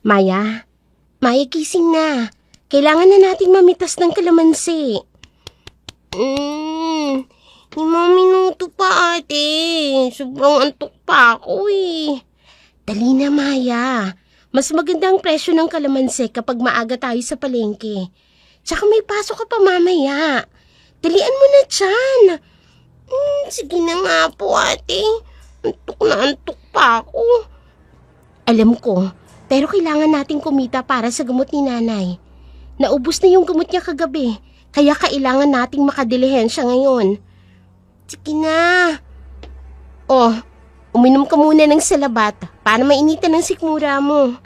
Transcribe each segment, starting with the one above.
Maya, gising na. Kailangan na nating mamitas ng kalamansi. 5 minuto pa, ate. Sobrang antok pa ako eh. Dali na, Maya. Mas maganda ang presyo ng kalamansi kapag maaga tayo sa palengke. Tsaka may pasok ka pa mamaya. Dalian mo na dyan. Sige na nga po, ate. Antok pa ako. Alam ko, pero kailangan nating kumita para sa gamot ni nanay. Naubos na yung gamot niya kagabi, kaya kailangan nating makadilihensya ngayon. Sige na. Uminom ka muna ng salabat para mainitan ng sikmura mo.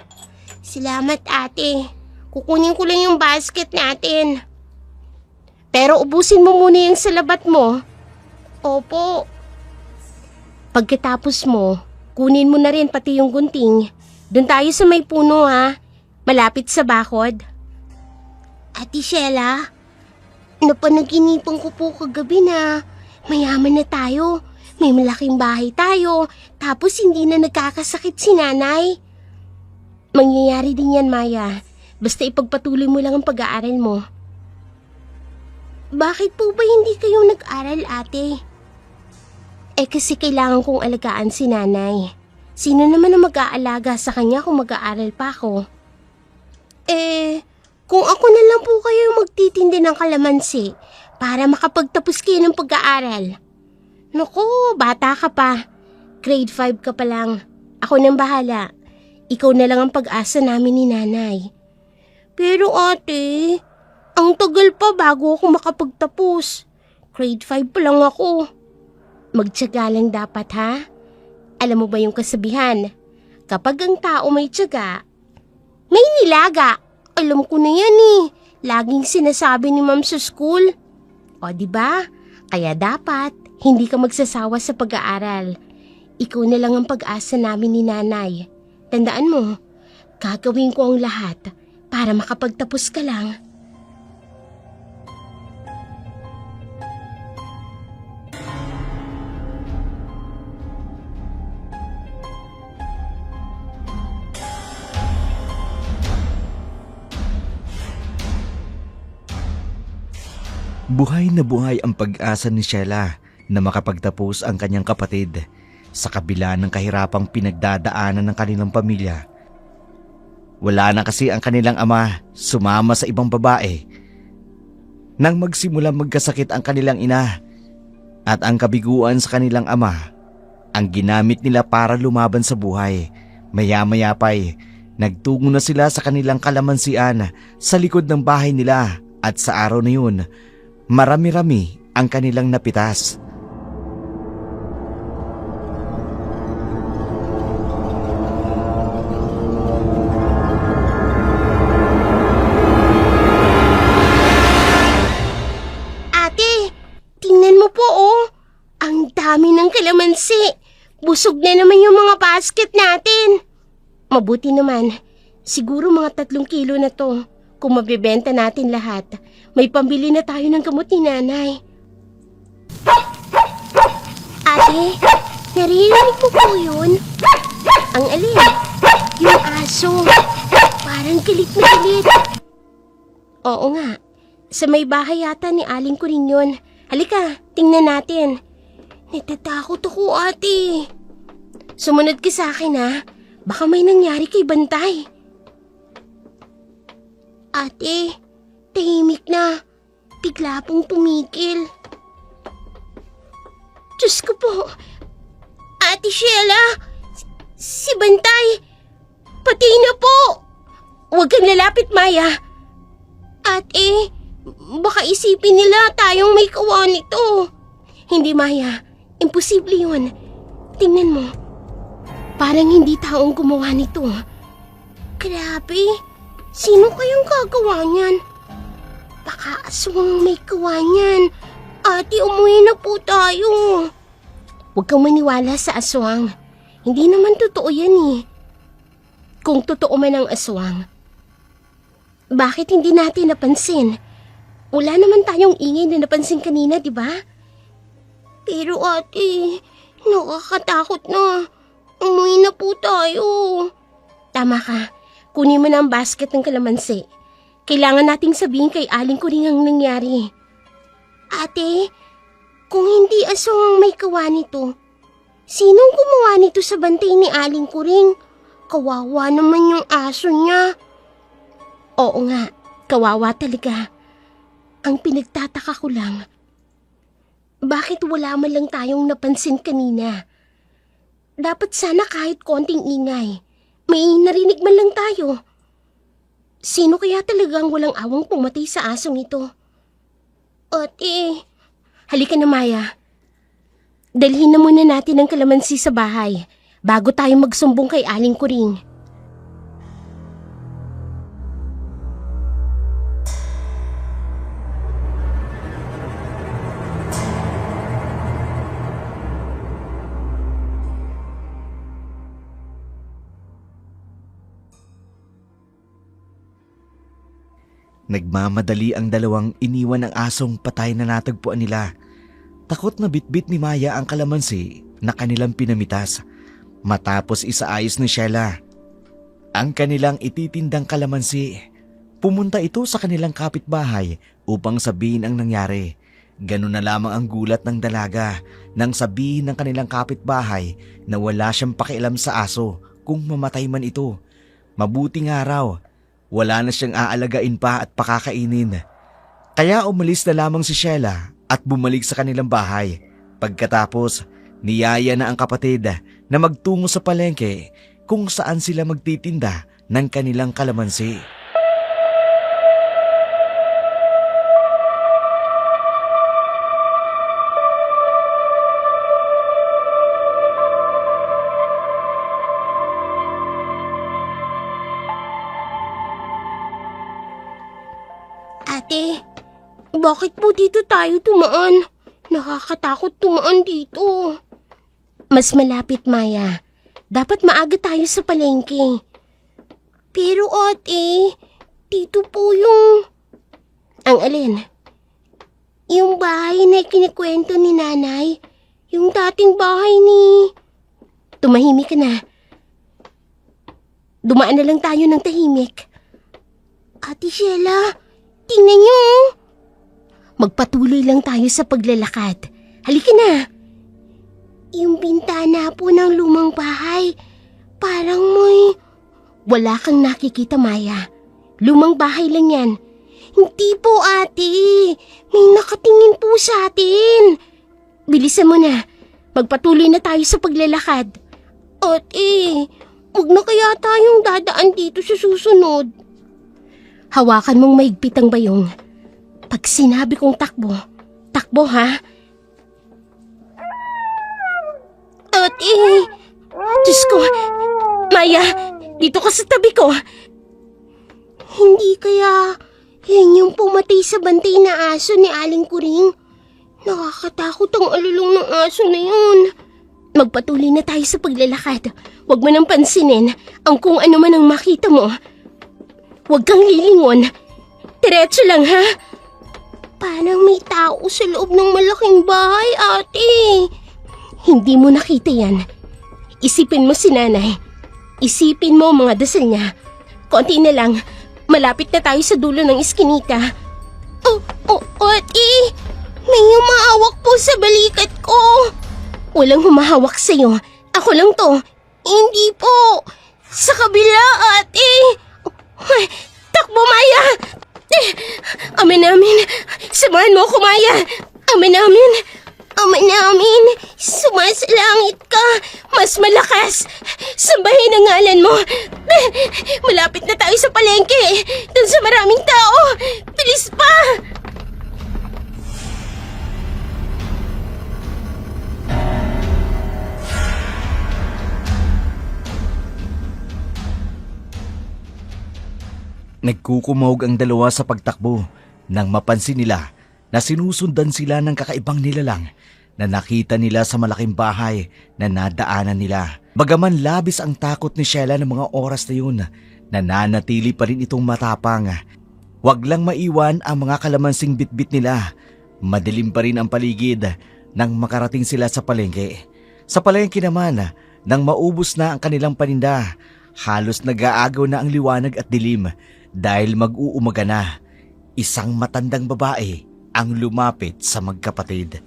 Salamat, ate. Kukunin ko lang yung basket natin. Pero ubusin mo muna yung salabat mo. Opo. Pagkatapos mo, kunin mo na rin pati yung gunting. Doon tayo sa may puno ha. Malapit sa bakod. Ate Sheila, napanaginipan ko po kagabi na mayaman na tayo. May malaking bahay tayo, tapos hindi na nagkakasakit si nanay. Mangyayari din yan, Maya. Basta ipagpatuloy mo lang ang pag-aaral mo. Bakit po ba hindi kayo nag-aral, ate? Kasi kailangan kong alagaan si nanay. Sino naman ang mag-aalaga sa kanya kung mag-aaral pa ako? Kung ako na lang po kayo magtitindi ng kalamansi para makapagtapos kayo ng pag-aaral. Naku, bata ka pa. Grade 5 ka pa lang. Ako nang bahala. Ikaw na lang ang pag-asa namin ni nanay. Pero ate, ang tagal pa bago ako makapagtapos. Grade 5 pa lang ako. Magtiyaga lang dapat ha? Alam mo ba yung kasabihan? Kapag ang tao may tiyaga, may nilaga. Alam ko na yan eh. Laging sinasabi ni ma'am sa school. O diba? Kaya dapat hindi ka magsasawa sa pag-aaral. Ikaw na lang ang pag-asa namin ni nanay. Tandaan mo, gagawin ko ang lahat para makapagtapos ka lang. Buhay na buhay ang pag-asa ni Sheila na makapagtapos ang kanyang kapatid sa kabila ng kahirapang pinagdadaanan ng kanilang pamilya. Wala na kasi ang kanilang ama sumama sa ibang babae. Nang magsimula magkasakit ang kanilang ina at ang kabiguan sa kanilang ama, ang ginamit nila para lumaban sa buhay. Maya-maya pa'y nagtungo na sila sa kanilang kalamansian sa likod ng bahay nila at sa araw na yun, marami-rami ang kanilang napitas. Ate, tingnan mo po oh. Ang dami ng kalamansi. Busog na naman yung mga basket natin. Mabuti naman. Siguro mga 3 kilo na to. Kung mabibenta natin lahat, may pambili na tayo ng gamot ni nanay. Ate, naririnig mo po yun? Ang alin? Yung aso. Parang galit na galit. Oo nga. Sa may bahay yata ni Aling ko rin yun. Halika, tingnan natin. Natatakot ako, ate. Sumunod ka sa akin ha. Baka may nangyari kay Bantay. Ate, tahimik na. Bigla pong tumigil. Diyos ko po. Ate Sheila, si Bantay, patay na po. Huwag kang lalapit, Maya. Ate, baka isipin nila tayong may kawa nito. Hindi, Maya. Imposible yun. Tingnan mo. Parang hindi taong gumawa nito. Grabe. Sino kayang gagawa niyan? Baka aswang may gawa niyan. Ate, umuwi na po tayo. Huwag kang maniwala sa aswang. Hindi naman totoo yan eh. Kung totoo man ang aswang, bakit hindi natin napansin? Wala naman tayong ingay na napansin kanina, di ba? Pero ate, nakakatakot na. Umuwi na po tayo. Tama ka. kunin mo na ang basket ng kalamansi. Kailangan nating sabihin kay Aling Kuring ang nangyari. Ate, kung hindi asong ang may kawa nito, sinong gumawa nito sa bantay ni Aling Kuring? Kawawa naman yung aso niya. Oo nga, kawawa talaga. Ang pinagtataka ko lang, bakit wala man lang tayong napansin kanina? Dapat sana kahit konting ingay, may narinig man lang tayo. Sino kaya talagang walang awang pumatay sa asong ito? Ate, halika na Maya. Dalhin na muna natin ang kalamansi sa bahay bago tayo magsumbong kay Aling Kuring. Nagmamadali ang dalawang iniwan ang asong patay na natagpuan nila. Takot na bitbit ni Maya ang kalamansi na kanilang pinamitas matapos isaayos ni Sheila ang kanilang ititindang kalamansi. Pumunta ito sa kanilang kapitbahay upang sabihin ang nangyari. Ganun na lamang ang gulat ng dalaga nang sabihin ng kanilang kapitbahay na wala siyang pakialam sa aso kung mamatay man ito. Mabuti nga raw, wala na siyang aalagain pa at pakakainin. Kaya umalis na lamang si Sheila at bumalik sa kanilang bahay. Pagkatapos, niyaya na ang kapatid na magtungo sa palengke kung saan sila magtitinda ng kanilang kalamansi. Ate, bakit po dito tayo tumaan? Nakakatakot tumaan dito. Mas malapit, Maya. Dapat maaga tayo sa palengke. Pero ate, dito po yung... Ang alin? Yung bahay na kinikwento ni nanay. Yung dating bahay ni... Tumahimik ka na. Dumaan na lang tayo ng tahimik. Ate Sheila, tingnan niyo. Magpatuloy lang tayo sa paglalakad. Halika na. Yung bintana po ng lumang bahay, parang may... Wala kang nakikita, Maya. Lumang bahay lang yan. Hindi po, ate. May nakatingin po sa atin. Bilisan mo na. Magpatuloy na tayo sa paglalakad. Ate, huwag na kaya tayong dadaan dito sa susunod. Hawakan mong mahigpit ang bayong. Pag sinabi kong takbo, takbo ha? Ate, Diyos ko, Maya, dito ka sa tabi ko. Hindi kaya yan yung pumatay sa bantay na aso ni Aling Kuring? Nakakatakot ang alulong ng aso na yun. Magpatuloy na tayo sa paglalakad. Huwag mo nang pansinin ang kung ano man ang makita mo. Huwag kang lilingon. Diretso lang, ha? Parang may tao sa loob ng malaking bahay, ate. Hindi mo nakita yan. Isipin mo si nanay. Isipin mo ang mga dasal niya. Konti na lang. Malapit na tayo sa dulo ng iskinita. Ate. May humahawak po sa balikat ko. Walang humahawak sa'yo. Ako lang to. Hindi po. Sa kabila, ate. Takbo, Maya! Ama namin, samahan mo ako, Maya! Ama namin, sumasalangit ka! Mas malakas! Sambahin ang ngalan mo! Malapit na tayo sa palengke! Dun sa maraming tao! Bilis pa! Nagkukumawag ang dalawa sa pagtakbo nang mapansin nila na sinusundan sila ng kakaibang nilalang na nakita nila sa malaking bahay na nadaanan nila. Bagaman labis ang takot ni Sheila ng mga oras na yun, nananatili pa rin itong matapang. Huwag lang maiwan ang mga kalamansing bitbit nila. Madilim pa rin ang paligid nang makarating sila sa palengke. Sa palengke naman, nang maubos na ang kanilang paninda, Halos nag-aagaw na ang liwanag at dilim dahil mag-uumaga na. Isang matandang babae ang lumapit sa magkapatid.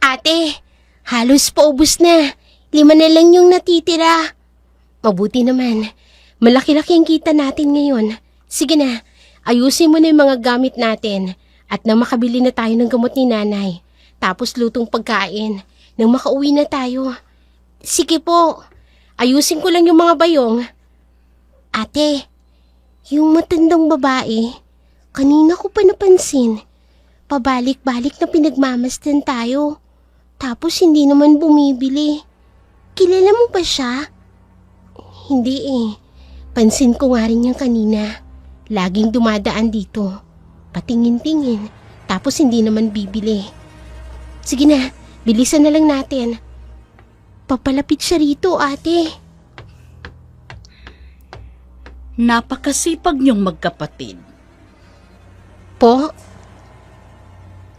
Ate, halos paubos na. 5 na lang yung natitira. Mabuti naman. Malaki-laki ang kita natin ngayon. Sige na, ayusin mo na yung mga gamit natin at nang makabili na tayo ng gamot ni nanay. Tapos lutong pagkain nang makauwi na tayo. Sige po, ayusin ko lang yung mga bayong. Ate, yung matandang babae, kanina ko pa napansin. Pabalik-balik na pinagmamasdan tayo. Tapos hindi naman bumibili. Kilala mo ba siya? Hindi eh. Pansin ko nga rin yung kanina. Laging dumadaan dito. Patingin-tingin. Tapos hindi naman bibili. Sige na, bilisan na lang natin. Papalapit siya rito, ate. Napakasipag niyong magkapatid. Po?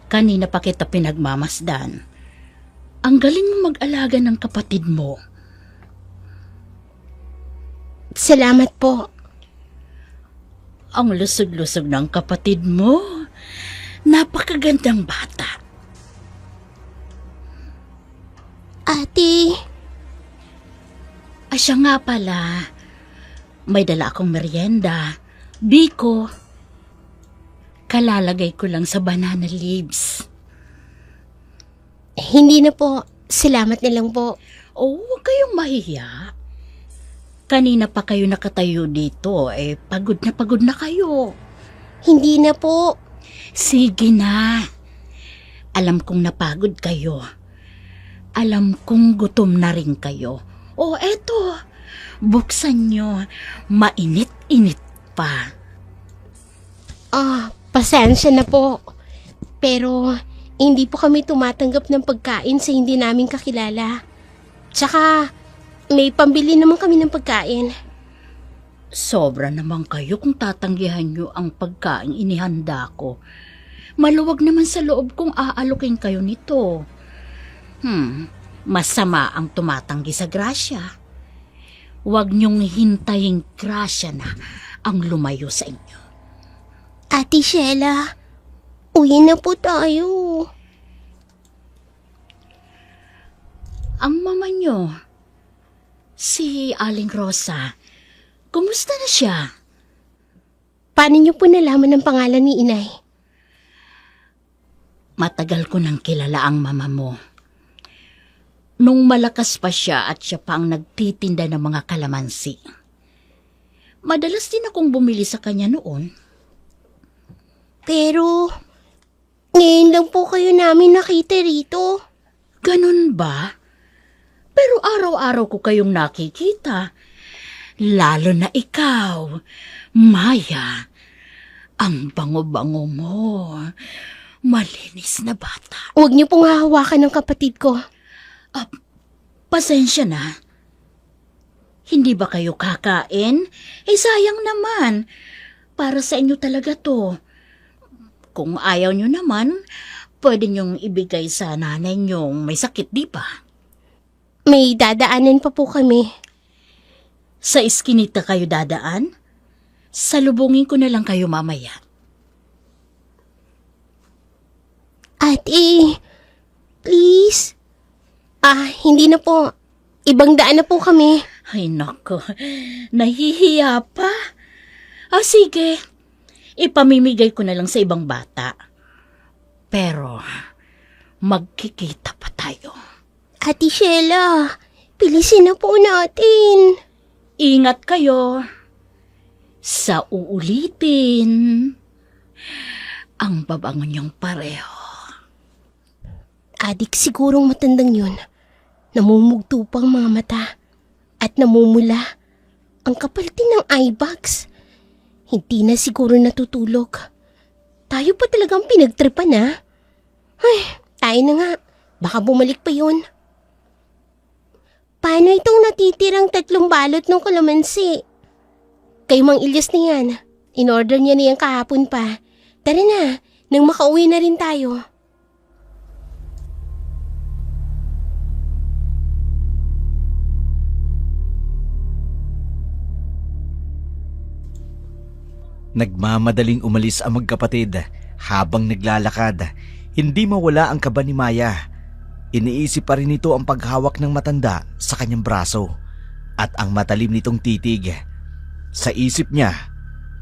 Kanina pa kita pinagmamasdan. Ang galing mo mag-alaga ng kapatid mo. Salamat po. Ang lusog-lusog ng kapatid mo. Napakagandang bata. Ate, Siya nga pala. May dala akong merienda. Biko. Kalalagay ko lang sa banana leaves. hindi na po. Salamat na lang po. Oh, huwag kayong mahiya. Kanina pa kayo nakatayo dito, pagod na kayo. Hindi na po. Sige na. Alam kong napagod kayo. Alam kong gutom na rin kayo. O eto, buksan nyo. Mainit-init pa. Pasensya na po. Pero hindi po kami tumatanggap ng pagkain sa hindi namin kakilala. Tsaka may pambili naman kami ng pagkain. Sobra naman kayo kung tatanggihan nyo ang pagkain inihanda ko. Maluwag naman sa loob kung aalokin kayo nito. Masama ang tumatanggi sa grasya. Huwag nyong hintayin grasya na ang lumayo sa inyo. Ate Sheila, uwi na po tayo. Ang mama nyo, si Aling Rosa, kumusta na siya? Paano niyo po nalaman ang pangalan ni Inay? Matagal ko nang kilala ang mama mo. Nung malakas pa siya at siya pa ang nagtitinda ng mga kalamansi. Madalas din akong bumili sa kanya noon. Pero, ngayon lang po kayo namin nakita rito. Ganun ba? Pero araw-araw ko kayong nakikita. Lalo na ikaw, Maya. Ang bango-bango mo. Malinis na bata. Huwag niyo pong hahawakan ng kapatid ko. Pasensya na. Hindi ba kayo kakain? Sayang naman. Para sa inyo talaga to. Kung ayaw nyo naman, pwede nyong ibigay sa nanay nyong may sakit, di ba? May dadaanan pa po kami. Sa iskinita kayo dadaan? Salubungin ko na lang kayo mamaya. Ate, please. Hindi na po. Ibang daan na po kami. Ay nako, nahihiya pa. Sige, ipamimigay ko na lang sa ibang bata. Pero, magkikita pa tayo. Ate Sheila, pilisin na po natin. Ingat kayo. Sa uulitin, ang babangon niyong pareho. Adik sigurong matandang yun. Namumugto pa ang mga mata at namumula. Ang kapal din ng eye bags. Hindi na siguro natutulog. Tayo pa talagang pinagtripan ha. Ay, tayo na nga. Baka bumalik pa yun. Paano itong natitirang 3 balot ng kalamansi? Kay Mang Ilyas na yan. In-order niya na yan kahapon pa. Tara na, nang makauwi na rin tayo. Nagmamadaling umalis ang magkapatid habang naglalakad. Hindi mawala ang kaba ni Maya. Iniisip pa rin nito ang paghawak ng matanda sa kanyang braso at ang matalim nitong titig. Sa isip niya,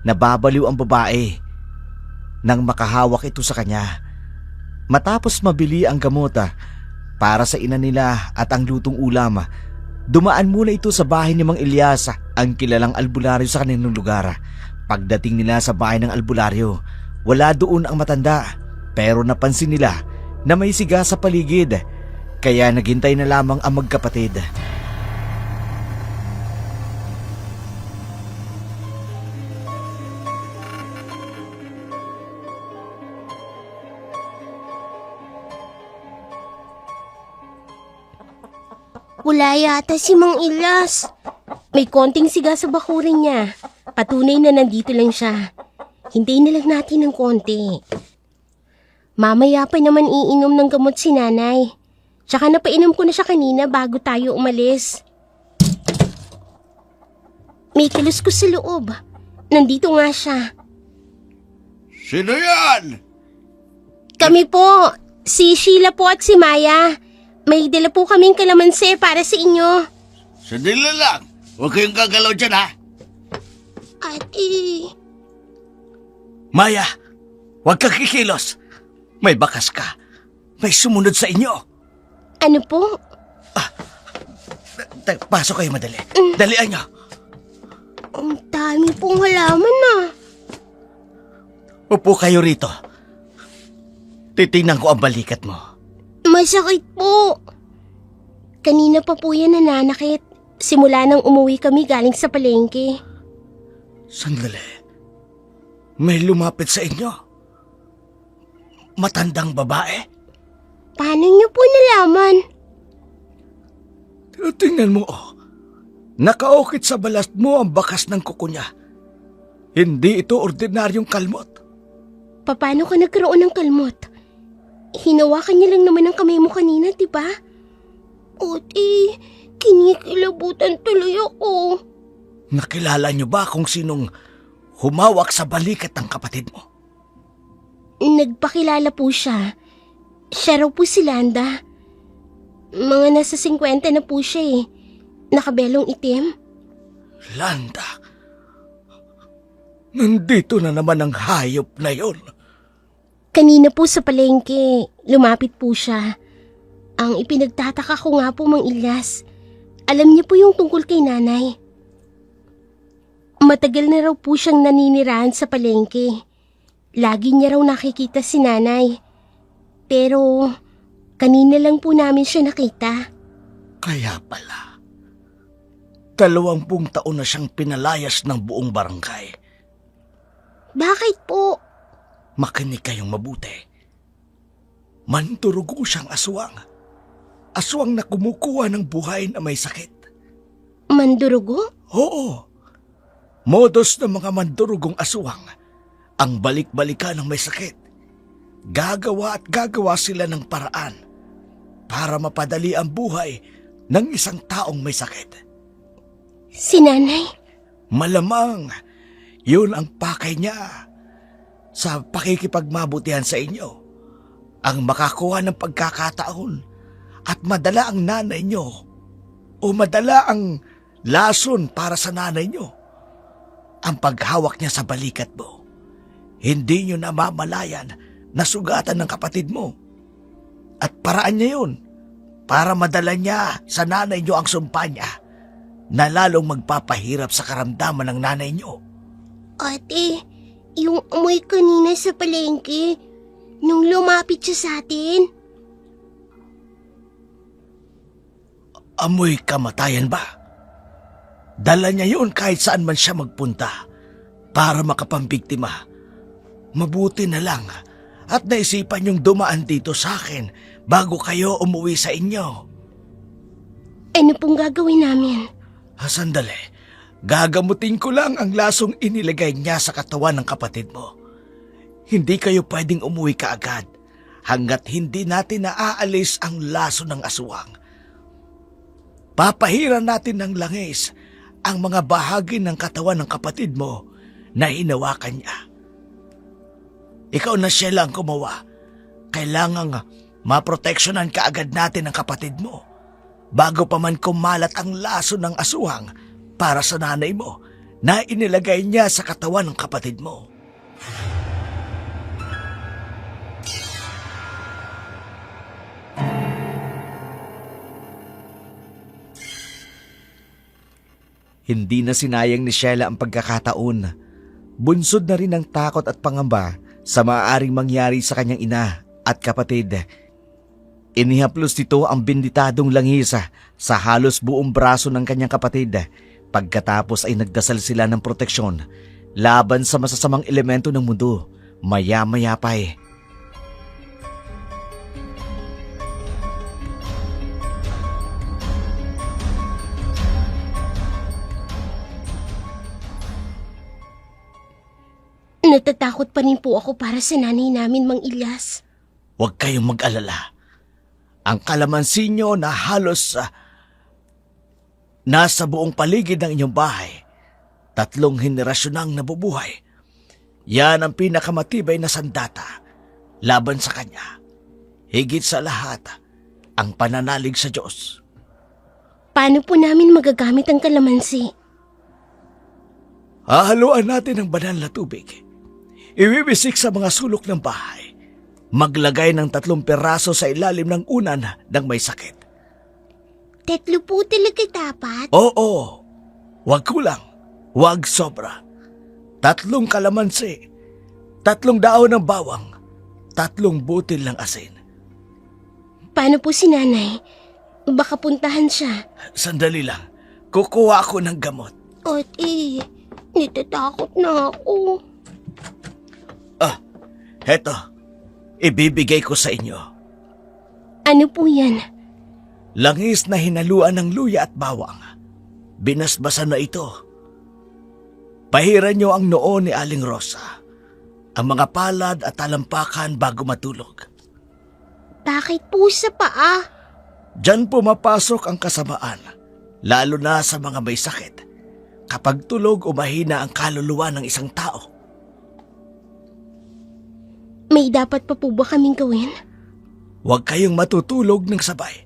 nababaliw ang babae nang makahawak ito sa kanya. Matapos mabili ang gamot para sa ina nila at ang lutong ulam, dumaan muna ito sa bahay ni Mang Ilyas, ang kilalang albularyo sa kanilang lugar. Pagdating nila sa bahay ng albularyo, wala doon ang matanda, pero napansin nila na may siga sa paligid, kaya naghintay na lamang ang magkapatid. Wala yata si Mang Ilyas. May konting siga sa bakurin niya. Patunay na nandito lang siya. Hintayin na lang natin ng konti. Mamaya pa naman iinom ng gamot si nanay. Tsaka napainom ko na siya kanina bago tayo umalis. May kilos ko sa loob. Nandito nga siya. Sino yan? Kami po. Si Sheila po at si Maya. May dala po kaming kalamansi para sa inyo. Sandali lang. Huwag kayong gagalaw dyan, ha? Ate... Maya, huwag kang kikilos. May bakas ka. May sumunod sa inyo. Ano po? Pasok kayo madali. Dalian niyo. Ang dami pong halaman na. Upo kayo rito. Titingnan ko ang balikat mo. Masakit po. Kanina pa po yan nananakit. Simula nang umuwi kami galing sa palengke. Sandali. May lumapit sa inyo. Matandang babae. Paano niyo po nalaman? Tingnan mo, oh. Nakaukit sa balas mo ang bakas ng kuko niya. Hindi ito ordinaryong kalmot. Paano ka nagkaroon ng kalmot? Hinawakan niya lang naman ang kamay mo kanina, di ba? Oti, kinikilabutan tuloy ako. Nakilala niyo ba kung sinong humawak sa balikat ng kapatid mo? Nagpakilala po siya. Siya raw po si Landa. Mga nasa 50 na po siya eh. Nakabelong itim. Landa. Nandito na naman ang hayop na yon. Kanina po sa palengke, lumapit po siya. Ang ipinagtataka ko nga po, Mang Ilyas, alam niya po yung tungkol kay nanay. Matagal na raw po siyang naninirahan sa palengke. Lagi niya raw nakikita si nanay. Pero kanina lang po namin siya nakita. Kaya pala. 20 taon na siyang pinalayas ng buong barangay. Bakit po? Makinig kayong mabuti. Mandurugo siyang aswang. Aswang na kumukuha ng buhay na may sakit. Mandurugo? Oo. Modus ng mga mandurugong aswang ang balik-balikan ng may sakit. Gagawa at gagawa sila ng paraan para mapadali ang buhay ng isang taong may sakit. Si nanay? Malamang, yun ang pakay niya sa pakikipagmabutihan sa inyo. Ang makakuha ng pagkakataon at madala ang nanay nyo o madala ang lason para sa nanay nyo. Ang paghawak niya sa balikat mo, hindi nyo namamalayan na sugatan ng kapatid mo. At paraan niya yun para madala niya sa nanay nyo ang sumpa niya na lalong magpapahirap sa karamdaman ng nanay nyo. Ate, yung amoy kanina sa palengke, nung lumapit siya sa atin. Amoy kamatayan ba? Dala niya yun kahit saan man siya magpunta para makapambiktima. Mabuti na lang at naisipan yung dumaan dito sa akin bago kayo umuwi sa inyo. Ano pong gagawin namin? Sandali. Gagamutin ko lang ang lasong inilagay niya sa katawan ng kapatid mo. Hindi kayo pwedeng umuwi kaagad hanggat hindi natin naaalis ang laso ng aswang. Papahiran natin ng langis ang mga bahagi ng katawan ng kapatid mo na hinawakan niya. Ikaw na siya lang gumawa. Kailangang maproteksyonan kaagad natin ang kapatid mo bago pa man kumalat ang laso ng aswang para sa nanay mo na inilagay niya sa katawan ng kapatid mo. Hindi na sinayang ni Sheila ang pagkakataon. Bunsod na rin ang takot at pangamba sa maaaring mangyari sa kanyang ina at kapatid. Inihaplos nito ang benditadong langis sa halos buong braso ng kanyang kapatid. Pagkatapos ay nagdasal sila ng proteksyon laban sa masasamang elemento ng mundo. Maya-maya pa Natatakot pa rin po ako para sa nanay namin, Mang Ilyas. Huwag kayong mag-alala. Ang kalamansi nyo na halos nasa buong paligid ng inyong bahay, 3 henerasyon nang nabubuhay. Yan ang pinakamatibay na sandata laban sa kanya. Higit sa lahat, ang pananalig sa Diyos. Paano po namin magagamit ang kalamansi? Hahaluan natin ng banal na tubig. Iwiwisik sa mga sulok ng bahay. Maglagay ng 3 peraso sa ilalim ng unan ng may sakit. 3 po talaga dapat? Oo, wag kulang, wag sobra. 3 kalamansi, 3 daon ng bawang, 3 butil ng asin. Paano po si nanay? Baka puntahan siya. Sandali lang, kukuha ako ng gamot. Ate, natatakot na ako. Heto, ibibigay ko sa inyo. Ano po yan? Langis na hinaluan ng luya at bawang. Binasbasan na ito. Pahiran nyo ang noo ni Aling Rosa, ang mga palad at talampakan bago matulog. Bakit po sa paa? Diyan pumapasok ang kasamaan, lalo na sa mga may sakit, kapag tulog o mahina ang kaluluwa ng isang tao. May dapat pa po ba kaming gawin? Huwag kayong matutulog ng sabay.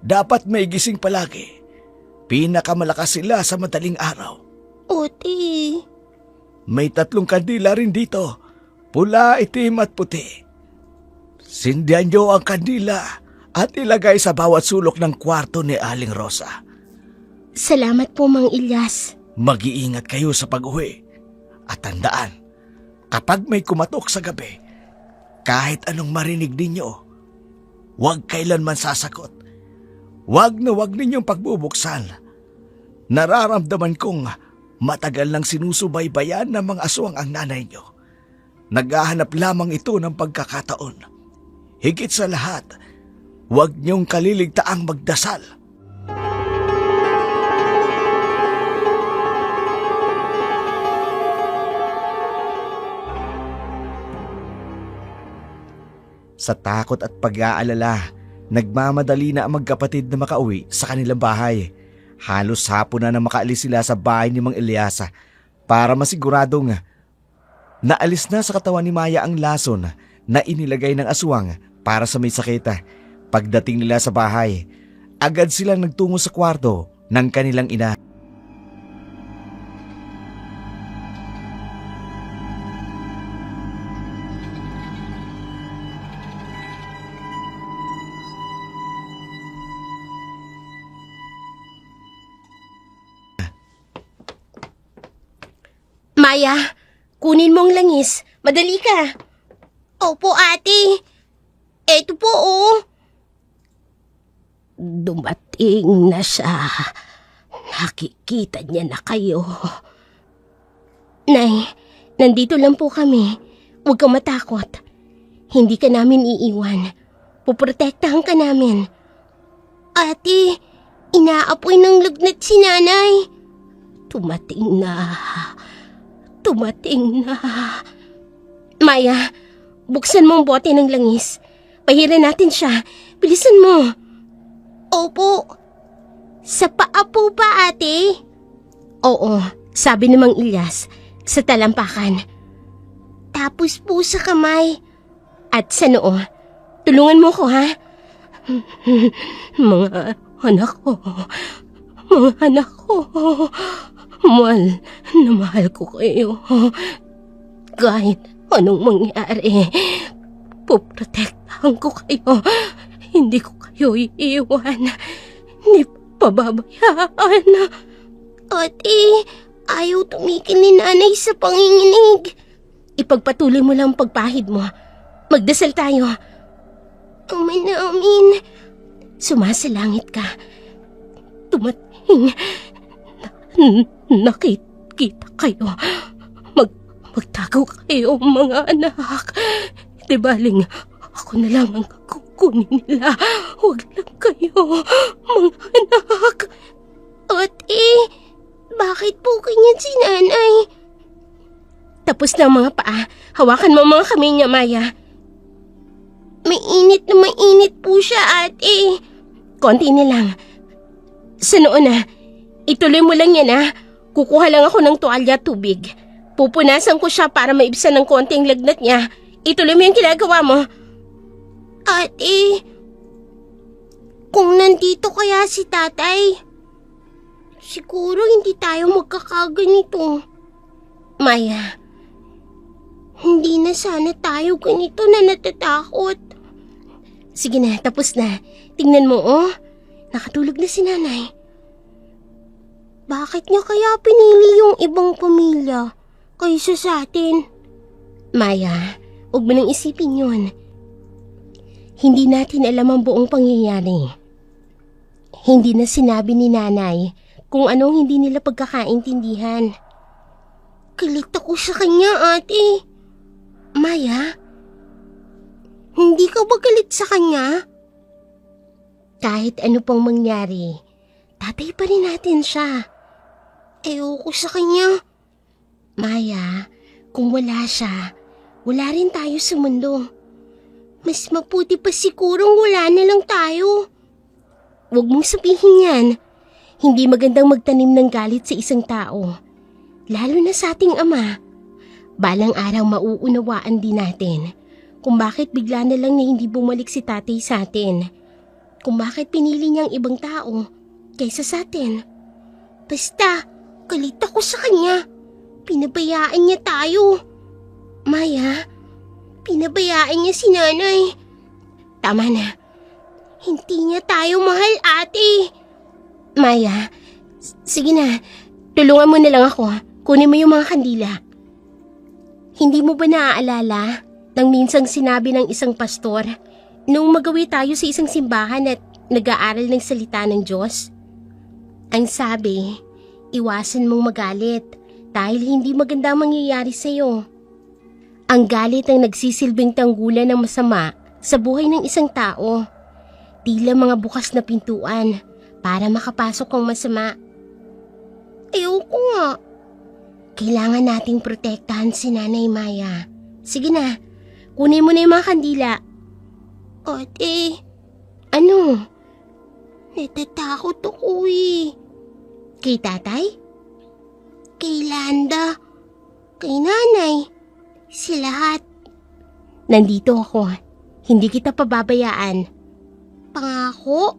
Dapat may gising palagi. Pinakamalakas sila sa madaling araw. Ate, May 3 kandila rin dito, pula, itim at puti. Sindihan nyo ang kandila at ilagay sa bawat sulok ng kwarto ni Aling Rosa. salamat po, Mang Ilyas. Mag-iingat kayo sa pag-uwi. At tandaan, kapag may kumatok sa gabi, kahit anong marinig ninyo, huwag kailanman sasakot. Huwag na huwag ninyong pagbubuksan. Nararamdaman kong matagal nang sinusubaybayan ng mga aswang ang nanay nyo. Naghahanap lamang ito ng pagkakataon. Higit sa lahat, huwag niyong kaliligtaang magdasal. Sa takot at pag-aalala, nagmamadali na ang magkapatid na makauwi sa kanilang bahay. Halos hapon na makaalis sila sa bahay ni Mang Ilyas para masiguradong naalis na sa katawan ni Maya ang lason na inilagay ng aswang para sa may sakit. Pagdating nila sa bahay, agad silang nagtungo sa kwarto ng kanilang ina. Maya, kunin mo ang langis. Madali ka. Opo, ate. Eto po, oh. Dumating na siya. Nakikita niya na kayo. Nay, nandito lang po kami. Huwag kang matakot. Hindi ka namin iiwan. Puprotektahan ka namin. Ate, Inaapoy ng lagnat si nanay. Tumating na. Tumating na. Maya, buksan mo ang bote ng langis. Pahiran natin siya. Bilisan mo. Opo. Sa paa po ba, ate? Oo, sabi ni Mang Ilyas. Sa talampakan. Tapos po sa kamay. At sa noo. Tulungan mo ko, ha? Mga anak ko. Mga anak ko. Mahal na mahal ko kayo. Kahit anong mangyari, poprotektahan ko kayo. Hindi ko kayo iiwan. Hindi pababayaan. Ate, ayaw tumigil ni nanay sa panginginig. Ipagpatuloy mo lang ang pagpahid mo. Magdasal tayo. Ama namin, sumasalangit ka. Tumating. Nakikita kayo. Magtago kayo, mga anak. Di baling ako na lang ang kukunin nila. Huwag lang kayo, mga anak. Ate, bakit po ganyan si nanay? Tapos na ang mga paa. Hawakan mo ang mga kamay niya, Maya. Mainit na mainit po siya, ate. Konti na lang. Sa noo na. Ituloy mo lang yan, ha? Kukuha lang ako ng tuwalya at tubig. Pupunasan ko siya para maibsan ng konti ang lagnat niya. Ituloy mo yung ginagawa mo. Ate, kung nandito kaya si tatay, siguro hindi tayo magkakaganito. Maya, hindi na sana tayo ganito na natatakot. Sige na, tapos na. Tingnan mo, oh. Nakatulog na si nanay. Bakit niya kaya pinili yung ibang pamilya kaysa sa atin? Maya, huwag mo nang isipin yun. Hindi natin alam ang buong pangyayari. Hindi na sinabi ni nanay kung anong hindi nila pagkakaintindihan. Galit ako sa kanya, ate. Maya, hindi ka ba galit sa kanya? Kahit ano pang mangyari, tatay pa rin natin siya. Ayoko sa kanya. Maya, kung wala siya, wala rin tayo sa mundo. Mas mabuti pa sigurong wala na lang tayo. Huwag mong sabihin yan. Hindi magandang magtanim ng galit sa isang tao. Lalo na sa ating ama. Balang araw mauunawaan din natin kung bakit bigla na lang na hindi bumalik si tatay sa atin. Kung bakit pinili niyang ibang tao kaysa sa atin. Basta, galit ako sa kanya. Pinabayaan niya tayo. Maya, pinabayaan niya si nanay. Tama na. Hindi niya tayo mahal, ate. Maya, sige na. Tulungan mo na lang ako. Kunin mo yung mga kandila. Hindi mo ba naaalala nang minsang sinabi ng isang pastor nung magawi tayo sa isang simbahan at nag-aaral ng salita ng Diyos? Ang sabi, iwasan mong magalit dahil hindi maganda ang mangyayari sa'yo. Ang galit ang nagsisilbing tanggulan ng masama sa buhay ng isang tao. Tila mga bukas na pintuan para makapasok ang masama. Ayoko nga. Kailangan nating protektahan si Nanay Maya. Sige na, kunin mo na yung mga kandila. Ate, ano? Natatakot ako eh. Kay tatay? Kay Landa? Kay nanay? Si lahat. Nandito ako. Hindi kita pababayaan. Pangako?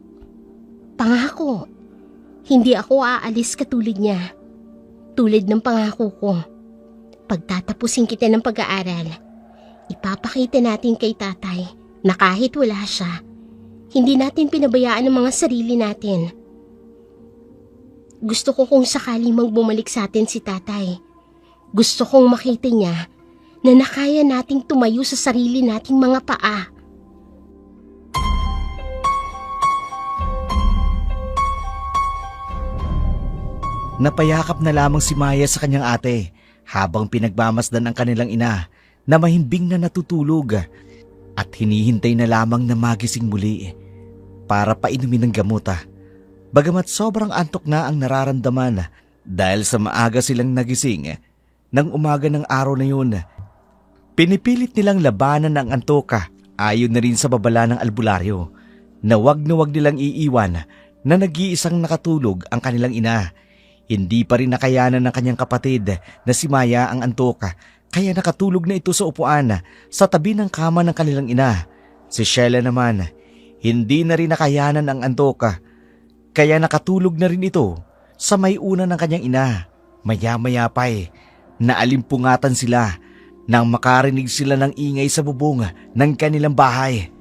Pangako. Hindi ako aalis katulad niya. Tulad ng pangako ko. Pagtatapusin kita ng pag-aaral, ipapakita natin kay tatay na kahit wala siya, hindi natin pinabayaan ang mga sarili natin. Gusto ko kung sakali mang bumalik sa atin si tatay. Gusto kong makita niya na nakaya nating tumayo sa sarili nating mga paa. Napayakap na lamang si Maya sa kanyang ate habang pinagmamasdan ang kanilang ina na mahimbing na natutulog at hinihintay na lamang na magising muli para painumin ng gamot. Bagamat sobrang antok na ang nararamdaman dahil sa maaga silang nagising ng umaga ng araw na yun, pinipilit nilang labanan ang antoka ayon na rin sa babala ng albularyo na wag nilang iiwan na nag-iisang nakatulog ang kanilang ina. Hindi pa rin nakayanan ng kanyang kapatid na si Maya ang antoka kaya nakatulog na ito sa upuan sa tabi ng kama ng kanilang ina. Si Sheila naman, hindi na rin nakayanan ang antoka kaya nakatulog na rin ito sa may una ng kanyang ina. Maya-maya pa naalimpungatan sila nang makarinig sila ng ingay sa bubong ng kanilang bahay.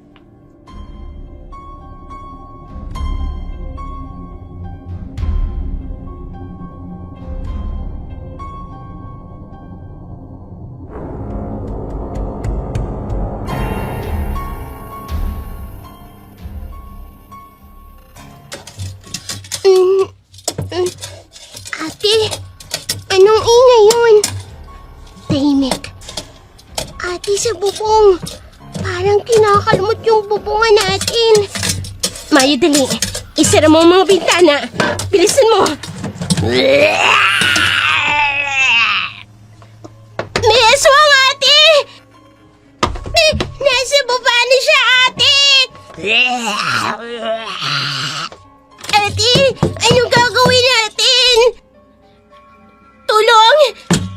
Ate, anong ingay yun? Tahimik. Ate, sa bubong. Parang kinakalmot yung bubungan natin. Maya, dali. Isara mo ang mga bintana. Bilisan mo. May aswang, ate! Nasa baba na siya, ate! Ate, anong gagawin natin? Tulong!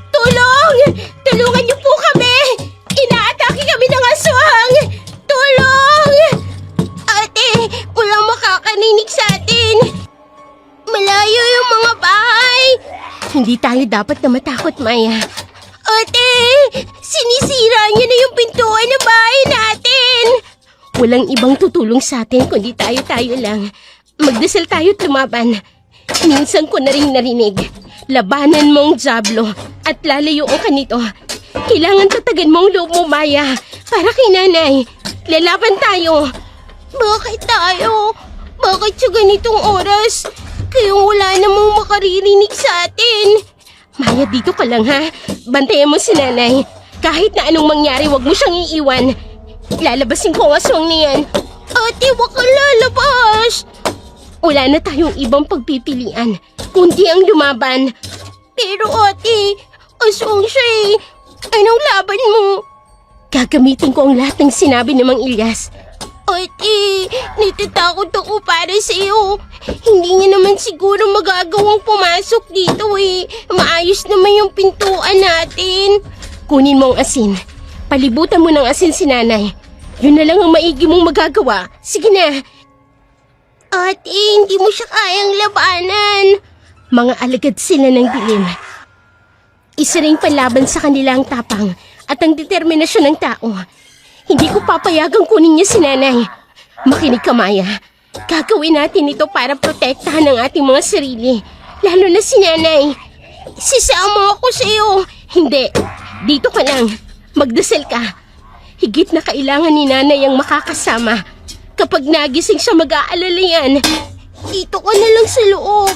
Tulong! Tulungan niyo po kami! Inaatake kami ng aswang! Tulong! Ate, walang makakarinig sa atin! Malayo yung mga bahay! Hindi tayo dapat na matakot, Maya. Ate, sinisira niyo na yung pintuan ng bahay natin! Walang ibang tutulong sa atin kundi tayo-tayo lang. Magdasal tayo't lumaban. Minsan ko na rin narinig. Labanan mong Diablo at lalayo ka nito. Kailangan tatagan mong loob mo, Maya. Para kay nanay. Lalaban tayo. Bakit tayo? Bakit sa ganitong oras? Kayong wala namang makaririnig sa atin. Maya, dito ka lang ha. Bantayan mo si nanay. Kahit na anong mangyari, wag mo siyang iiwan. Lalabasin ko ang aswang niyan. Ate, wag kang lalabas. Wala na tayong ibang pagpipilian, kundi ang lumaban. Pero ate, aswang siya eh. Anong laban mo? Gagamitin ko ang lahat ng sinabi ni Mang Ilyas. Ate, natatakot ako para sa iyo. Hindi niya naman siguro magagawang pumasok dito eh. Maayos naman yung pintuan natin. Kunin mo ang asin. Palibutan mo ng asin si nanay. Yun na lang ang maigi mong magagawa. Sige na. Ate, hindi mo siya kayang labanan. Mga alagad sila ng dilim. Isa ring panlaban sa kanila ang tapang at ang determinasyon ng tao. Hindi ko papayagang kunin niya si nanay. Makinig ka, Maya. Gagawin natin ito para protektahan ang ating mga sarili. Lalo na si nanay. Sisama ako sa iyo. Hindi. Dito ka lang. Magdasal ka. Higit na kailangan ni nanay ang makakasama. Kapag nagising siya, mag-aalala yan. Dito ka na lang sa loob.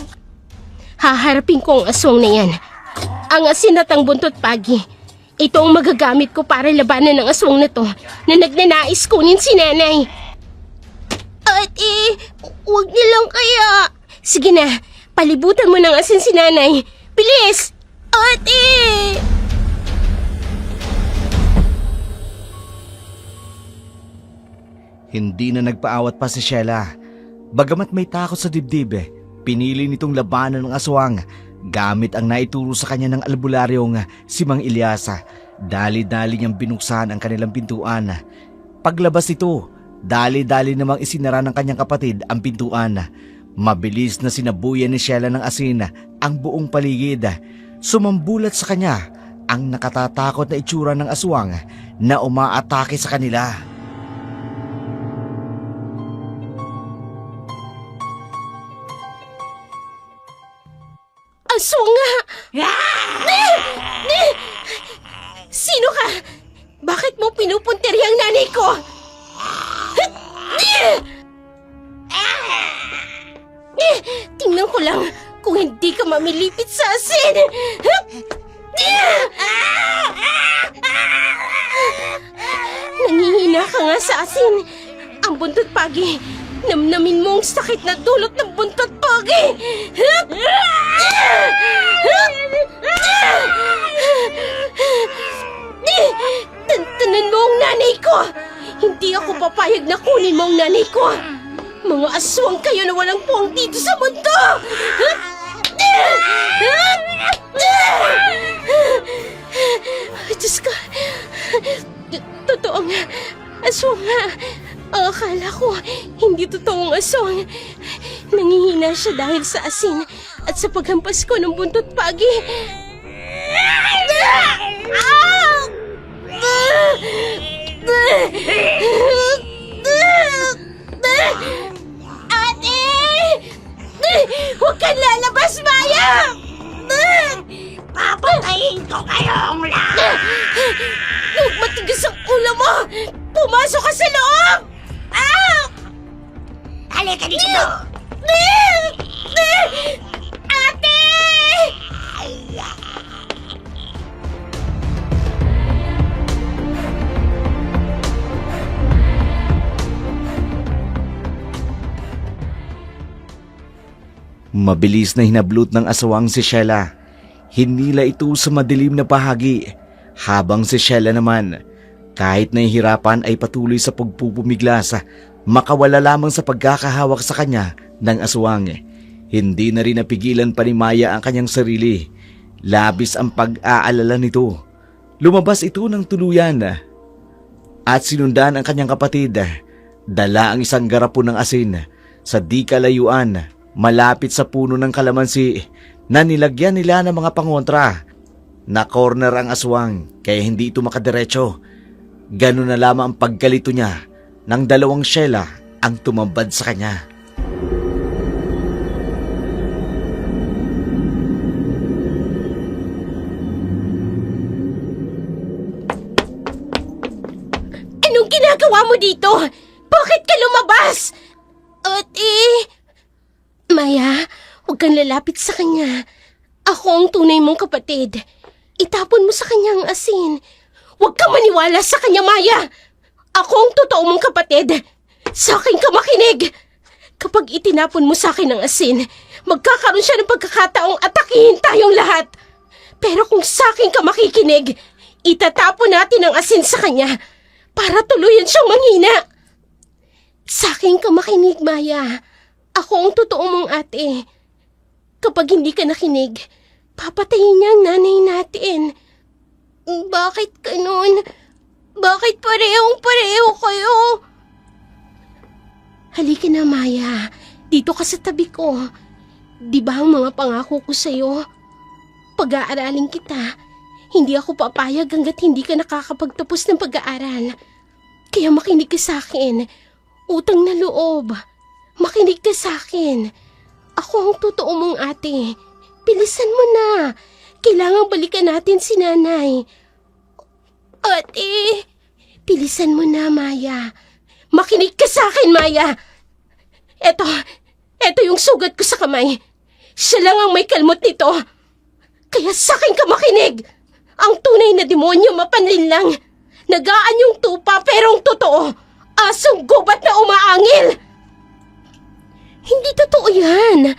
Haharapin ko ang aswang na yan. Ang asin at ang buntot pagi. Ito ang magagamit ko para labanan ng aswang na to na nagnanais kunin si nanay. Ate, huwag niyo lang kaya. Sige na, palibutan mo ng asin si nanay. Bilis! Ate! Hindi na nagpaawat pa si Sheila. Bagamat may takot sa dibdib, pinili nitong labanan ng aswang gamit ang naituro sa kanya ng albularyong si Mang Ilyas. Dali-dali niyang binuksan ang kanilang pintuan. Paglabas nito, dali-dali namang isinara ng kanyang kapatid ang pintuan. Mabilis na sinabuyan ni Sheila ng asin ang buong paligid. Sumambulat sa kanya ang nakatatakot na itsura ng aswang na umaatake sa kanila. Aswang nga! Sino ka? Bakit mo pinupunteri ang nanay ko? Tingnan ko lang kung hindi ka mamilipit sa asin. Nanghihina ka nga sa asin. Ang buntot pagi. Namnamin mo ang sakit na dulot ng buntot, Pogi! Tantanan mo ang nanay ko! Hindi ako papayag na kunin mo ang nanay ko! Mga aswang kayo na walang puwang dito sa mundo! Diyos ko! Totoong aswang nga! Ang akala ko, hindi totoong aswang. Nangihina siya dahil sa asin at sa paghampas ko ng buntot pagi. Ate! Huwag kang lalabas, Maya! Papatayin ko kayong lahat! Huwag matigas ang ulo mo! Pumasok ka sa loob! Halika dito! Ate! Mabilis na hinablot ng aswang si Sheila. Hinila ito sa madilim na bahagi, habang si Sheila naman, kahit nahihirapan ay patuloy sa pagpupumiglas, makawala lamang sa pagkakahawak sa kanya ng aswang. Hindi na rin napigilan pa ni Maya ang kanyang sarili. Labis ang pag-aalala nito. Lumabas ito ng tuluyan at sinundan ang kanyang kapatid. Dala ang isang garapon ng asin sa di kalayuan, malapit sa puno ng kalamansi na nilagyan nila ng mga pangontra. Na-corner ang aswang kaya hindi ito makadiretso. Ganun na lamang ang paggalito niya nang dalawang Sheila ang tumambad sa kanya. Anong ginagawa mo dito? Bakit ka lumabas? Ate! Maya, huwag kang lalapit sa kanya. Ako ang tunay mong kapatid. Itapon mo sa kanya ang asin. Huwag kang maniwala sa kanya, Maya! Ako ang totoo mong kapatid. Sa akin ka makinig. Kapag itinapon mo sa akin ang asin, magkakaroon siya ng pagkakataong atakihin tayong lahat. Pero kung sa akin ka makikinig, itatapon natin ang asin sa kanya para tuluyan siyang manghina. Sa akin ka makinig, Maya. Ako ang totoo mong ate. Kapag hindi ka nakinig, papatayin niya ang nanay natin. Bakit ganun? Bakit parehong-pareho kayo? Halika na, Maya. Dito ka sa tabi ko. Di ba ang mga pangako ko sa'yo? Pag-aaralin kita. Hindi ako papayag hanggat hindi ka nakakapagtapos ng pag-aaral. Kaya makinig ka sa akin. Utang na loob. Makinig ka sa akin. Ako ang totoo mong ate. Bilisan mo na. Kailangang balikan natin si nanay. Ate, bilisan mo na, Maya. Makinig ka sa akin, Maya. Eto yung sugat ko sa kamay. Siya lang ang may kalmot nito. Kaya sa akin ka makinig. Ang tunay na demonyo mapanlin lang. Nagaan yung tupa pero ang totoo, asong gubat na umaangil. Hindi totoo yan.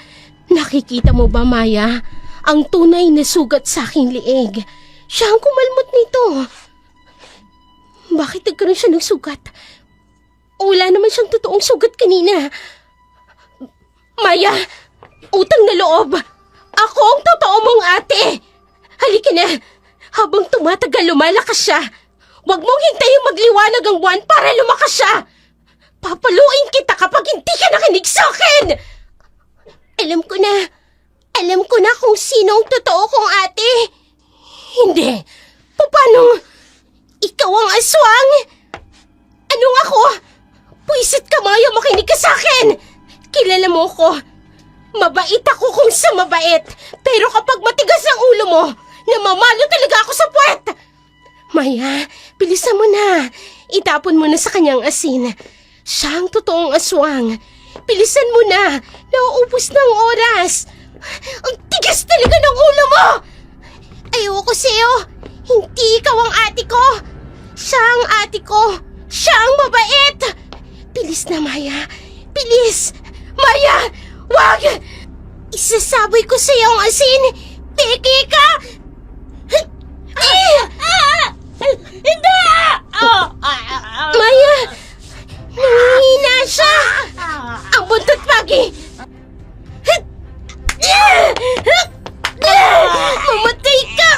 Nakikita mo ba, Maya? Ang tunay na sugat sa aking liig. Siya ang kumalmot nito. Bakit nagkaroon siya ng sugat? Wala naman siyang totoong sugat kanina. Maya, utang na loob. Ako ang totoo mong ate. Halika na. Habang tumatagal, lumalakas siya. Huwag mong hintayong magliwanag ang buwan para lumakas siya. Papaluin kita kapag hindi ka nakinig sa akin. Alam ko na kung sino ang totoo kong ate. Hindi. Paano? Ikaw ang aswang? Anong ako? Puisit ka, Maya, makinig ka sa akin. Kilala mo ko. Mabait ako kung sa mabait. Pero kapag matigas ang ulo mo, namamalo talaga ako sa puwet. Maya, bilisan mo na. Itapon mo na sa kanyang asin. Siya ang totoong aswang. Bilisan mo na. Nauubos na ang oras. Ang tigas talaga ng ulo mo. Ayoko sa'yo. Hindi ikaw ang ate ko. Siya ang ate ko. Siya ang mabait. Bilis na, Maya. Bilis! Maya! Wag! Isasaboy ko sa ang asin! Peke ka! Hindi! Maya! Nangihina siya! Ang buntot pagi! Mamatay ka!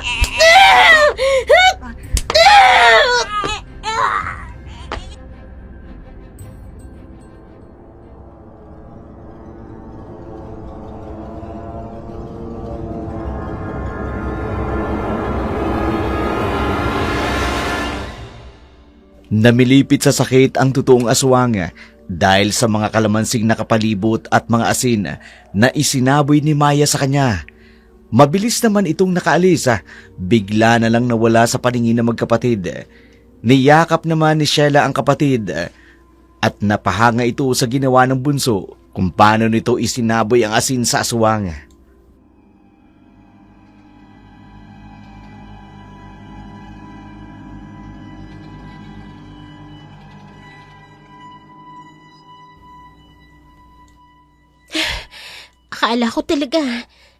Namilipit sa sakit ang totoong aswang dahil sa mga kalamansing nakapalibot at mga asin na isinaboy ni Maya sa kanya. Mabilis naman itong nakaalis, bigla na lang nawala sa paningin ng magkapatid. Niyakap naman ni Sheila ang kapatid at napahanga ito sa ginawa ng bunso kung paano nito isinaboy ang asin sa aswang. Akala ko talaga,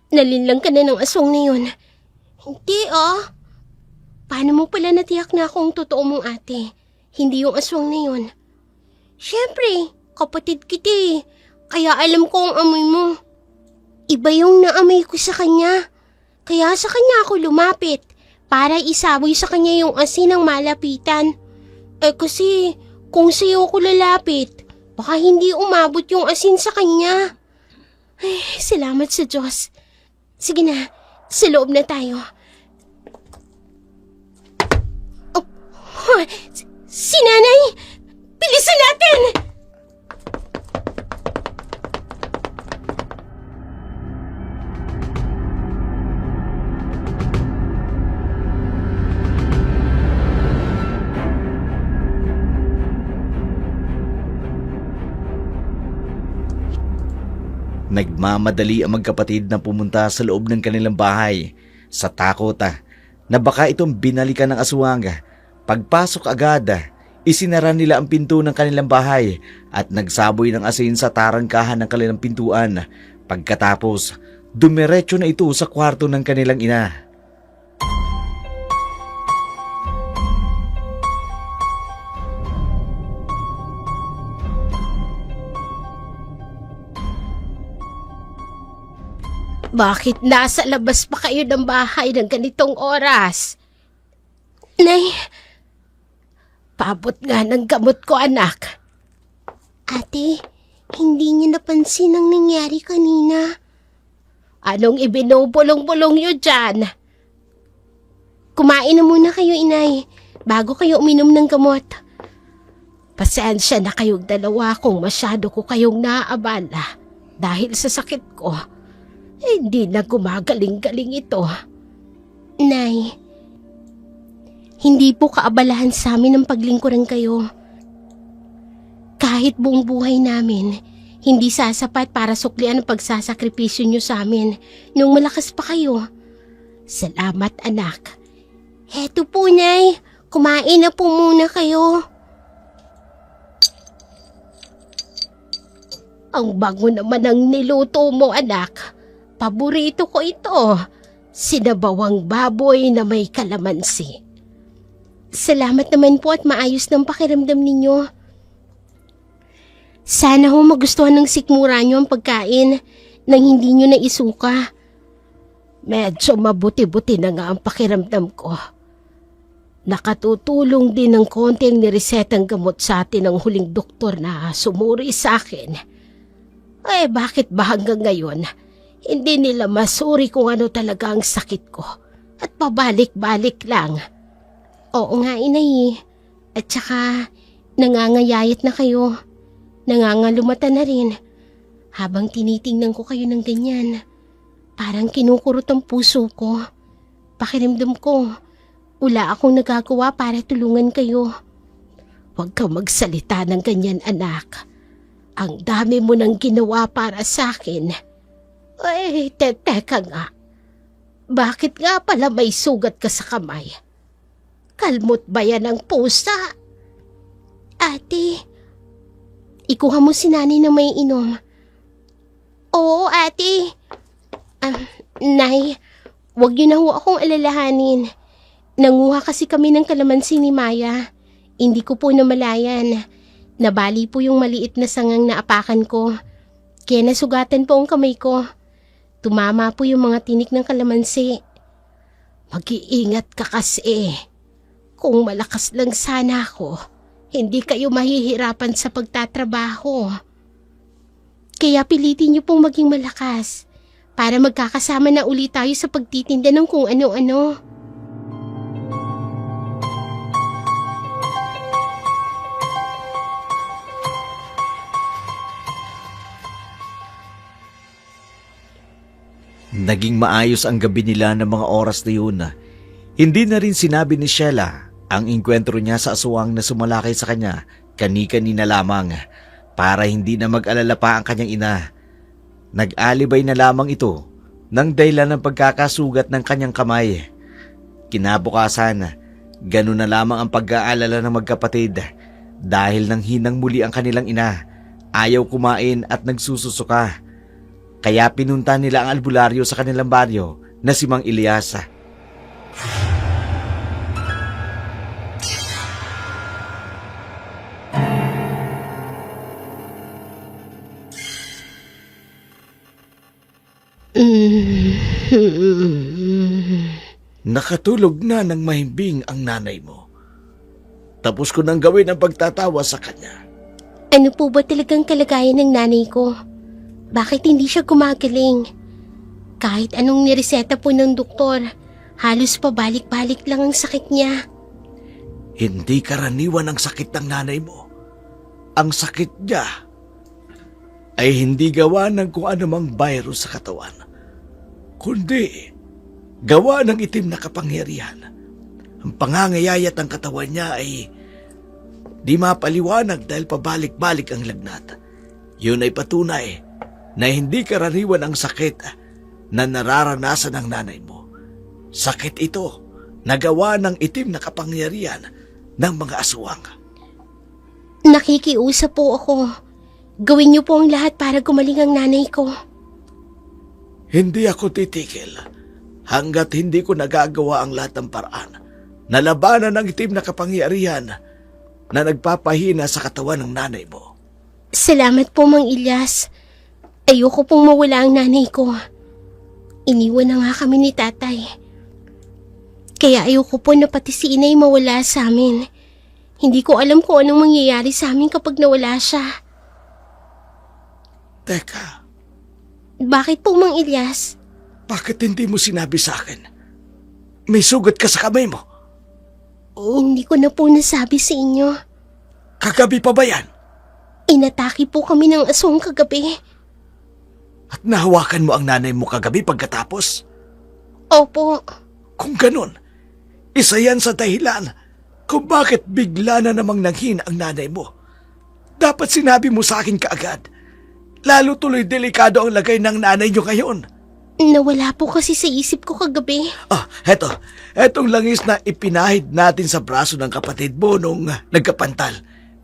nalinlang ka na ng aswang na yun. Hindi Paano mo pala natiyak na akong totoo mong ate? Hindi yung aswang na yun. Siyempre, kapatid kita eh. Kaya alam ko ang amoy mo. Iba yung naamoy ko sa kanya. Kaya sa kanya ako lumapit para isaboy sa kanya yung asin ng malapitan. Kasi kung sa'yo ako lalapit, baka hindi umabot yung asin sa kanya. Ay, salamat sa Diyos. Sige na, sa loob na tayo. Si Nanay! Bilisan natin! Nagmamadali ang magkapatid na pumunta sa loob ng kanilang bahay sa takot na baka itong binalikan ng aswang. Pagpasok agad, isinara nila ang pinto ng kanilang bahay at nagsaboy ng asin sa tarangkahan ng kanilang pintuan. Pagkatapos, dumiretso na ito sa kwarto ng kanilang ina. Bakit nasa labas pa kayo ng bahay ng ganitong oras? Nay, paabot nga ng gamot ko, anak. Ate, hindi niyo napansin ang nangyari kanina. Anong ibinubulong-bulong niyo dyan? Kumain na muna kayo, inay, bago kayo uminom ng gamot. Pasensya na kayong dalawa kung masyado ko kayong naaabala dahil sa sakit ko. Hindi na gumagaling-galing ito. Nay, hindi po kaabalahan sa amin ang paglingkuran kayo. Kahit buong buhay namin, hindi sasapat para suklian ang pagsasakripisyo nyo sa amin nung malakas pa kayo. Salamat, anak. Heto po, Nay. Kumain na po muna kayo. Ang bango naman ng niluto mo, anak. Paborito ko ito. Sinabawang baboy na may kalamansi. Salamat naman po at maayos ng pakiramdam ninyo. Sana ho magustuhan ng sikmura nyo ang pagkain nang hindi nyo naisuka. Medyo mabuti-buti na nga ang pakiramdam ko. Nakatutulong din ng konting niresetang gamot sa atin ng huling doktor na sumuri sa akin. Bakit ba hanggang ngayon hindi nila masuri kung ano talaga ang sakit ko at pabalik-balik lang? Oo nga, inay. At saka nangangayayat na kayo. Nangangalumata na rin. Habang tinitingnan ko kayo ng ganyan, parang kinukurot ang puso ko. Pakiramdam ko, wala akong nagagawa para tulungan kayo. Huwag kang magsalita ng ganyan, anak. Ang dami mo nang ginawa para sa akin. Teka nga. Bakit nga pala may sugat ka sa kamay? Kalmot ba yan ang pusa? Ate, ikuha mo si nanay na may inom. Oo, ate. Nay, wag niyo na ho akong alalahanin. Nanguha kasi kami ng kalamansi ni Maya. Hindi ko po namalayan. Nabali po yung maliit na sangang naapakan ko. Kaya nasugatan po ang kamay ko. Tumama po yung mga tinik ng kalamansi. Mag-iingat ka kasi. Kung malakas lang sana ako, hindi kayo mahihirapan sa pagtatrabaho. Kaya pilitin niyo pong maging malakas para magkakasama na ulit tayo sa pagtitinda ng kung ano-ano. Naging maayos ang gabi nila ng mga oras na yun. Hindi na rin sinabi ni Sheila ang engkwentro niya sa aswang na sumalakay sa kanya kani-kanina lamang para hindi na mag-alala pa ang kanyang ina. Nag-alibay na lamang ito ng dahilan ng pagkakasugat ng kanyang kamay. Kinabukasan, ganun na lamang ang pag-aalala ng magkapatid dahil nang hinang muli ang kanilang ina. Ayaw kumain at nagsususuka. Kaya pinunta nila ang albularyo sa kanilang baryo na si Mang Elias. Nakatulog na ng mahimbing ang nanay mo. Tapos ko nang gawin ang pagtatawa sa kanya. Ano po ba talagang kalagayan ng nanay ko? Bakit hindi siya gumagaling? Kahit anong nireseta po ng doktor, halos pabalik-balik lang ang sakit niya. Hindi karaniwan ang sakit ng nanay mo. Ang sakit niya ay hindi gawa ng kung anumang virus sa katawan, kundi gawa ng itim na kapangyarihan. Ang pangangayayat ng katawan niya ay di mapaliwanag dahil pabalik-balik ang lagnat. Yun ay patunay na hindi karaniwan ang sakit na nararanasan ng nanay mo. Sakit ito na gawa ng itim na kapangyarihan ng mga aswang. Nakikiusap po ako. Gawin niyo po ang lahat para gumaling ang nanay ko. Hindi ako titigil hanggat hindi ko nagagawa ang lahat ng paraan na labanan ng itim na kapangyarihan na nagpapahina sa katawan ng nanay mo. Salamat po, Mang Ilyas. Ayoko pong mawala ang nanay ko. Iniwan na nga kami ni tatay. Kaya ayoko po na pati si inay mawala sa amin. Hindi ko alam kung anong mangyayari sa amin kapag nawala siya. Teka, Bakit po, Mang Ilyas? bakit hindi mo sinabi sa akin? May sugat ka sa kamay mo. Hindi ko na po nasabi sa inyo. Kagabi pa ba yan? Inatake po kami ng aswang kagabi. At nahawakan mo ang nanay mo kagabi pagkatapos? Opo. Kung ganun, isa yan sa dahilan kung bakit bigla na namang nanghina ang nanay mo. Dapat sinabi mo sa akin kaagad. Lalo tuloy delikado ang lagay ng nanay niyo ngayon. Nawala po kasi sa isip ko kagabi. Etong langis na ipinahid natin sa braso ng kapatid mo nung nagkapantal.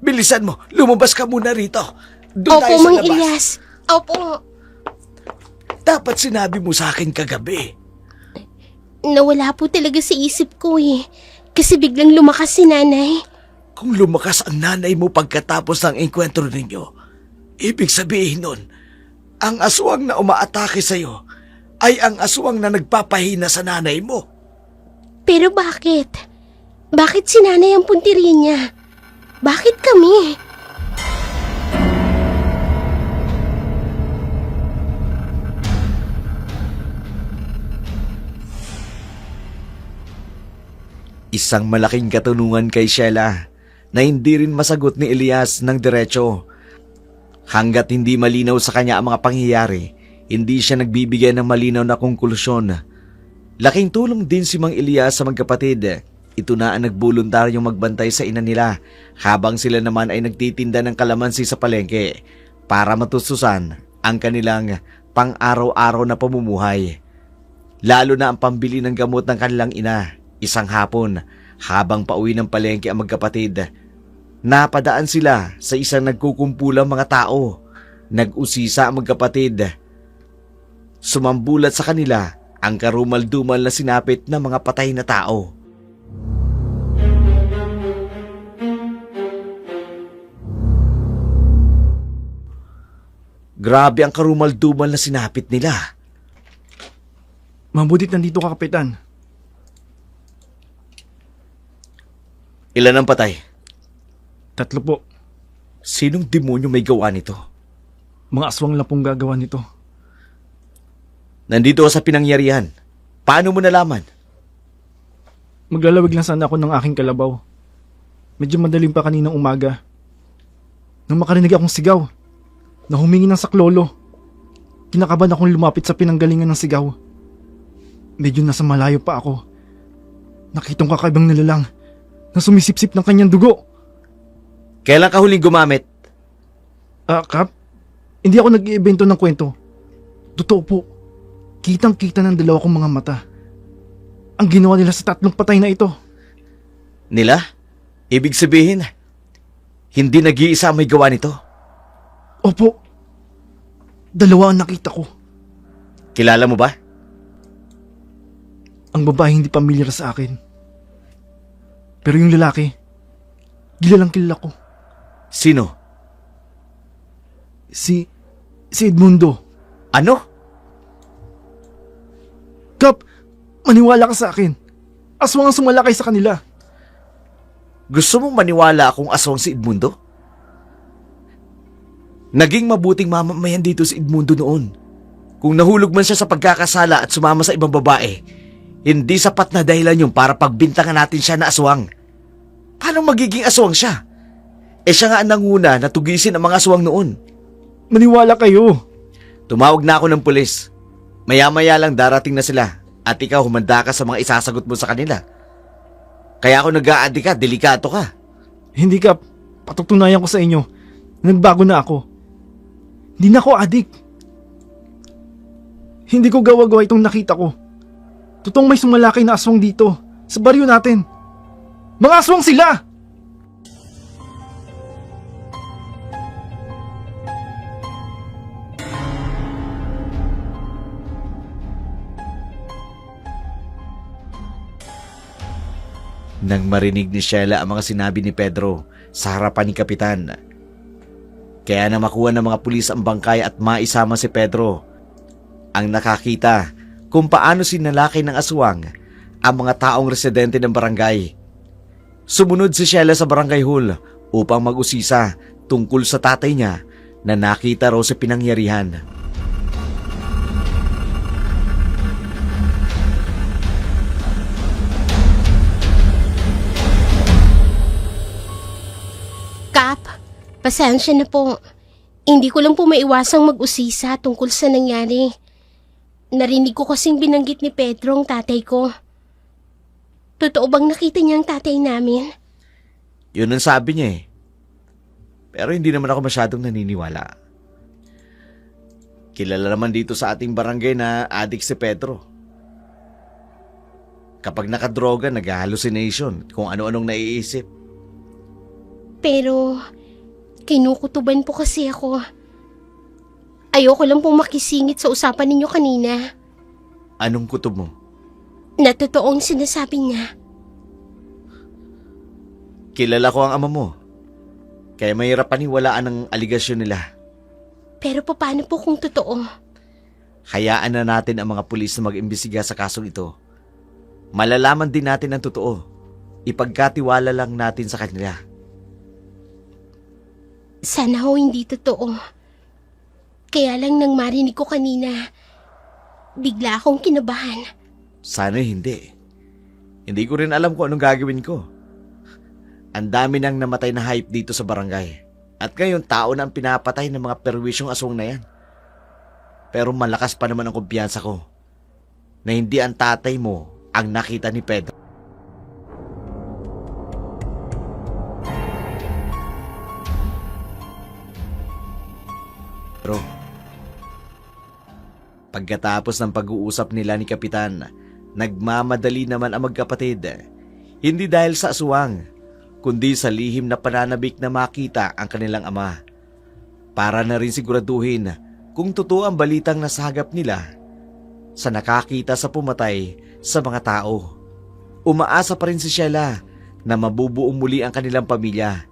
Bilisan mo, lumabas ka muna rito. Doon Opo, tayo sa Mang labas. Ilyas. Opo. Dapat sinabi mo sa akin kagabi. Nawala po talaga sa isip ko eh. Kasi biglang lumakas si nanay. Kung lumakas ang nanay mo pagkatapos ng enkwentro ninyo, ibig sabihin nun, ang aswang na umaatake sa'yo ay ang aswang na nagpapahina sa nanay mo. Pero bakit? Bakit si nanay ang puntirin niya? Bakit kami? Isang malaking katanungan kay Sheila na hindi rin masagot ni Elias ng diretso. Hanggat hindi malinaw sa kanya ang mga pangyayari, hindi siya nagbibigay ng malinaw na konklusyon. Laking tulong din si Mang Elias sa magkapatid. Ito na ang nagbuluntaryong magbantay sa ina nila habang sila naman ay nagtitinda ng kalamansi sa palengke para matustusan ang kanilang pang-araw-araw na pamumuhay. Lalo na ang pambili ng gamot ng kanilang ina. Isang hapon, habang pauwi ng palengke ang magkapatid, Napadaan sila sa isang nagkukumpulang mga tao. Nag-usisa ang magkapatid. Sumambulat sa kanila ang karumal-dumal na sinapit ng mga patay na tao. Grabe ang karumal-dumal na sinapit nila. Mabutit nandito ka, Kapitan. Ilan ang patay? 3 po. Sinong demonyo may gawa nito? Mga aswang lang pong gagawa nito. Nandito ka sa pinangyarihan. Paano mo nalaman? Maglalawig lang sana ako ng aking kalabaw. Medyo madaling pa kaninang umaga. Nang makarinig akong sigaw na humingi ng saklolo, kinakabahan akong lumapit sa pinanggalingan ng sigaw. Medyo nasa malayo pa ako. Nakitong kakaibang nilalang na sumisipsip ng kanyang dugo. Kailan ka huling gumamit? Kap, hindi ako nag-iibento ng kwento. Totoo po. Kitang-kita ng 2 kong mga mata ang ginawa nila sa 3 patay na ito. Nila? Ibig sabihin, hindi nag-iisa ang may gawa nito. Opo. 2 ang nakita ko. Kilala mo ba? Ang babae hindi pamilyar sa akin. Pero yung lalaki, kilalang kilala ko. Sino? Si Edmundo. Ano? Kap, maniwala ka sa akin. Aswang ang sumalakay sa kanila. Gusto mong maniwala akong aswang si Edmundo? Naging mabuting mamamayan dito si Edmundo noon. Kung nahulog man siya sa pagkakasala at sumama sa ibang babae, hindi sapat na dahilan yun para pagbintangan natin siya na aswang. Paano magiging aswang siya? Siya nga ang nanguna na tugisin ang mga aswang noon. Maniwala kayo. Tumawag na ako ng pulis. Maya-maya lang darating na sila at ikaw humanda ka sa mga isasagot mo sa kanila. Kaya ako nag-aadi ka, delikato ka. Hindi, Kap. Patutunayan ko sa inyo. Nagbago na ako. Hindi na ako adik. Hindi ko gawa-gawa itong nakita ko. Totoong may sumalakay na aswang dito, sa baryo natin. Mga aswang sila! Nang marinig ni Sheila ang mga sinabi ni Pedro sa harapan ni Kapitan. Kaya na makuha ng mga pulis ang bangkay at maisama si Pedro. Ang nakakita kung paano sinalakay ng aswang ang mga taong residente ng barangay. Sumunod si Sheila sa barangay hall upang mag-usisa tungkol sa tatay niya na nakita raw sa pinangyarihan. Kap, pasensya na po. Hindi ko lang po maiwasang mag-usisa tungkol sa nangyari. Narinig ko kasing binanggit ni Pedro ang tatay ko. Totoo bang nakita niya ang tatay namin? Yun ang sabi niya eh. Pero hindi naman ako masyadong naniniwala. Kilala naman dito sa ating barangay na adik si Pedro. Kapag nakadroga, nag-hallucination kung ano-anong naiisip. Pero, kinukutuban po kasi ako. Ayoko lang pong makisingit sa usapan ninyo kanina. Anong kutob mo? Na totoong sinasabi niya. Kilala ko ang ama mo. Kaya mahirap paniwalaan ang aligasyon nila. Pero paano po kung totoo? Hayaan na natin ang mga pulis na mag-imbestiga sa kasong ito. Malalaman din natin ang totoo. Ipagkatiwala lang natin sa kanila. Sana ho hindi totoo. Kaya lang nang marinig ko kanina, bigla akong kinabahan. Sana hindi. Hindi ko rin alam kung anong gagawin ko. Ang dami nang namatay na hype dito sa barangay. At ngayon tao na ang pinapatay ng mga perwisyong aswang na yan. Pero malakas pa naman ang kumpiyansa ko na hindi ang tatay mo ang nakita ni Pedro. Pagkatapos ng pag-uusap nila ni Kapitan, nagmamadali naman ang magkapatid. Hindi dahil sa aswang, kundi sa lihim na pananabik na makita ang kanilang ama. Para na rin siguraduhin kung totoo ang balitang nasagap nila sa nakakita sa pumatay sa mga tao. Umaasa pa rin si Sheila na mabubuong muli ang kanilang pamilya.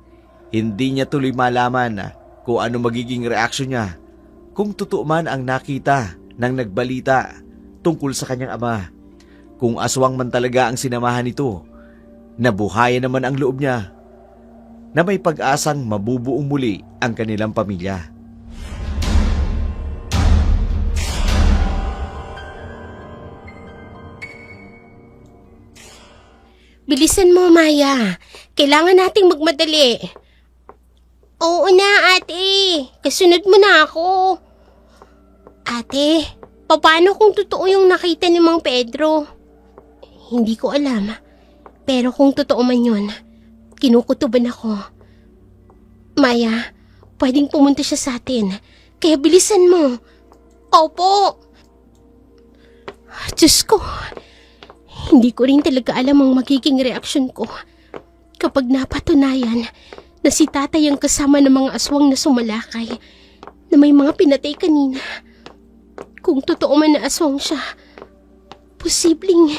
Hindi niya tuloy malaman kung ano magiging reaksyon niya kung totoo man ang nakita ng nagbalita tungkol sa kanyang ama. Kung aswang man talaga ang sinamahan nito, nabuhayan naman ang loob niya na may pag-asang mabubuong muli ang kanilang pamilya. Bilisan mo, Maya. Kailangan nating magmadali. Oo na, ate. Kasunod mo na ako. Ate, paano kung totoo yung nakita ni Mang Pedro? Hindi ko alam. Pero kung totoo man yun, kinukutuban ako. Maya, pwedeng pumunta siya sa atin. Kaya bilisan mo. Opo. Diyos ko. Hindi ko rin talaga alam ang magiging reaksyon ko kapag napatunayan na si tatay ang kasama ng mga aswang na sumalakay na may mga pinatay kanina. Kung totoo man na aswang siya, posibleng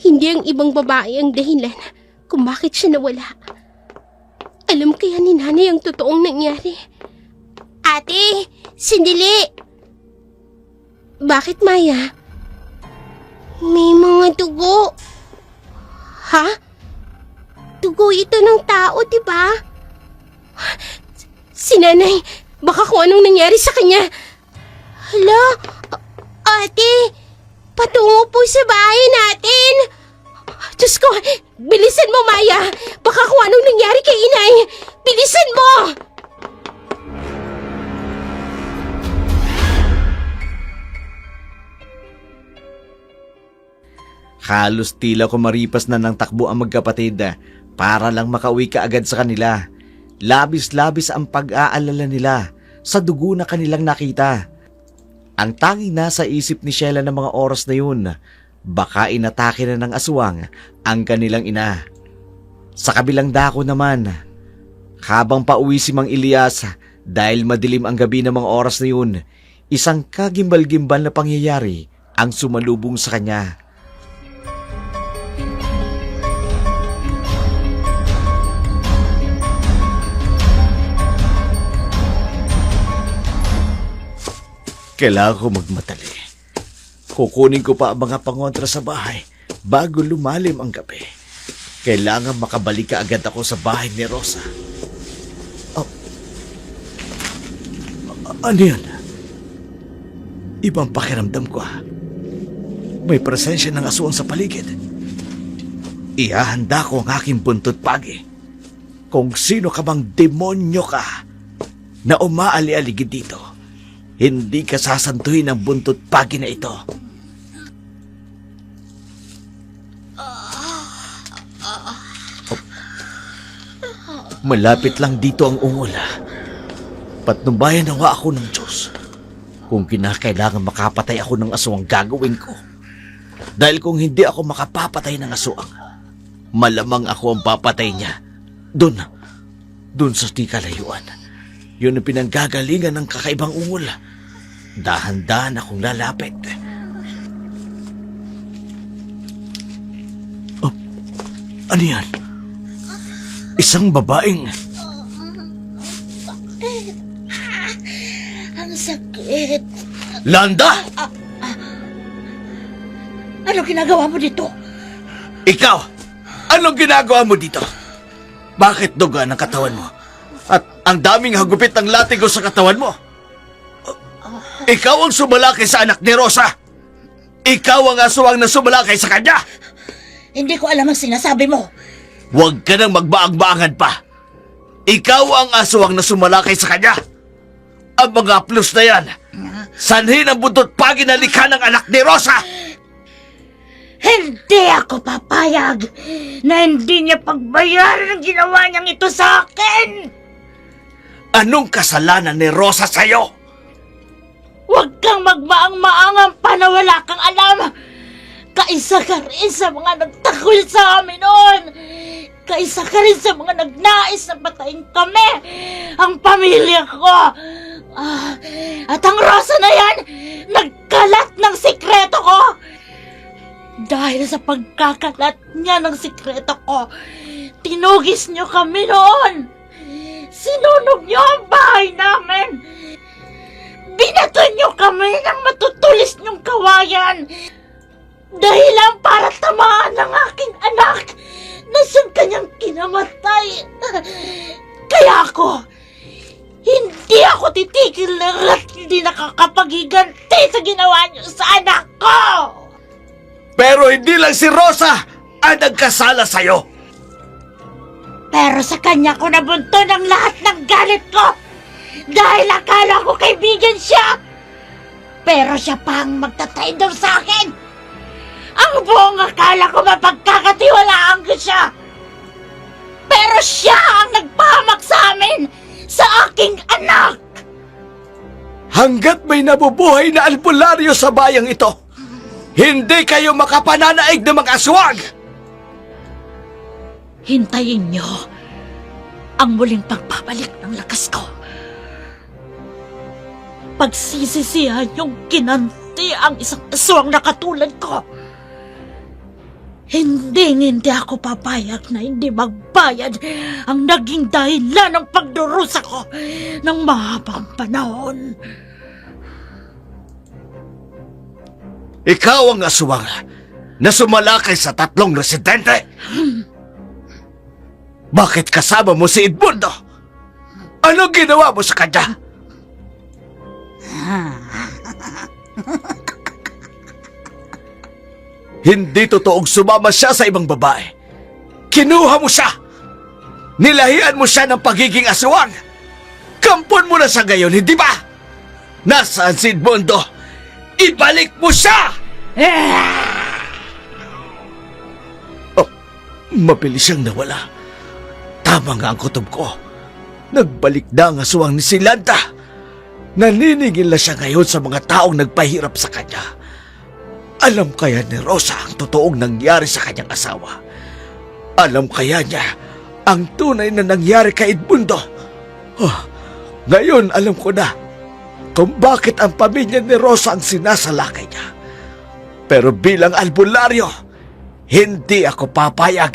hindi ang ibang babae ang dahilan kung bakit siya nawala. Alam kaya ni nanay ang totoong nangyari. Ate, sandali! Bakit, Maya? May mga dugo. Ha? Dugo ito ng tao, di ba? Si nanay, baka kung anong nangyari sa kanya. Hala, ate, patungo po sa bahay natin. Diyos ko, bilisan mo, Maya. Baka kung anong nangyari kay inay. Bilisan mo! Halos tila kumaripas na ng takbo ang magkapatid para lang makauwi kaagad sa kanila. Labis-labis ang pag-aalala nila sa dugo na kanilang nakita. Ang tanging nasa isip ni Sheila ng mga oras na yun, baka inatake na ng aswang ang kanilang ina. Sa kabilang dako naman, habang pauwi si Mang Elias dahil madilim ang gabi ng mga oras na yun, isang kagimbal-gimbal na pangyayari ang sumalubong sa kanya. Kailangan ko magmadali. Kukunin ko pa ang mga pangontra sa bahay bago lumalim ang gabi. Kailangan makabalik ka agad ako sa bahay ni Rosa. Oh. Ano yan? Ibang pakiramdam ko. May presensya ng aswang sa paligid. Ihahanda ko ang aking buntot pagi. Kung sino ka bang demonyo ka na umaali-aligid dito, hindi ka sasantuhin ng buntot pagi na ito. Malapit lang dito ang ungol. Patnubayan nawa ako ng Diyos. Kung kinakailangan makapatay ako ng aswang, gagawin ko. Dahil kung hindi ako makapapatay ng aswang, malamang ako ang papatay niya. Doon sa di kalayuan. Yun ang pinanggagalingan ng kakaibang ungol. Dahan-dahan akong lalapit. Oh, ano yan? Isang babaeng... Ang sakit. Landa! Ano ginagawa mo dito? Ikaw! Anong ginagawa mo dito? Bakit duga ang katawan mo? At ang daming hagupit ng latigo sa katawan mo? Ikaw ang sumalakay sa anak ni Rosa! Ikaw ang aswang na sumalakay sa kanya! Hindi ko alam ang sinasabi mo. Huwag ka nang magbaang-baangan pa! Ikaw ang aswang na sumalakay sa kanya! Ang mga plus na yan, sanhin ang buntot pagi na likha ng anak ni Rosa! Hindi ako papayag na hindi niya pagbayaran ang ginawa niyang ito sa akin! Anong kasalanan ni Rosa sa'yo? Huwag kang magmaang-maangang pa na wala kang alam! Kaisa ka rin sa mga nagtakol sa amin noon! kaisa ka rin sa mga nagnais na patayin kami, ang pamilya ko. At ang Rosa na yan, nagkalat ng sikreto ko. Dahil sa pagkakalat niya ng sikreto ko, tinugis niyo kami noon. Sinunog niyo ang bahay namin. Binato niyo kami ng matutulis niyong kawayan. Dahilan para tamaan ng aking anak na siyang kanyang kinamatay. Kaya hindi ako titigil na hindi nakakapaghiganti sa ginawa niyo sa anak ko. Pero hindi lang si Rosa ang nagkasala sa'yo. Pero sa kanya ko nabunto ng lahat ng galit ko dahil akala ko kaibigan siya. Pero siya pa ang magtataydor sa akin. Ang buong akala ko mapagkakatiwalaan ko siya. Pero siya ang nagpahamak sa amin, sa aking anak. Hanggat may nabubuhay na albularyo sa bayang ito, hindi kayo makapananaig ng mga aswang! Hintayin niyo ang muling pagbabalik ng lakas ko. Pagsisisihan yung kinanti ang isang aswang na katulad ko. Hindi ako papayag na hindi magbayad ang naging dahilan ng pagdurusa ko ng mahabang panahon. Ikaw ang aswang na sumalakay sa 3 residente. Bakit kasama mo si Edmundo? Anong ginawa mo sa kanya? Hindi totoong sumama siya sa ibang babae. Kinuha mo siya. Nilahian mo siya ng pagiging aswang. Kampon mo na siya ngayon, hindi ba? Nasaan si Edmundo? Ibalik mo siya! Oh, mabilis siyang nawala. Tama nga ang kutob ko. Nagbalik na ang aswang ni Silanta. Naniningil na siya ngayon sa mga taong nagpahirap sa kanya. Alam kaya ni Rosa ang totoong nangyari sa kanyang asawa? Alam kaya niya ang tunay na nangyari kay Edmundo? Ngayon alam ko na kung bakit ang pamilya ni Rosa ang sinasalakay niya. Pero bilang albularyo, hindi ako papayag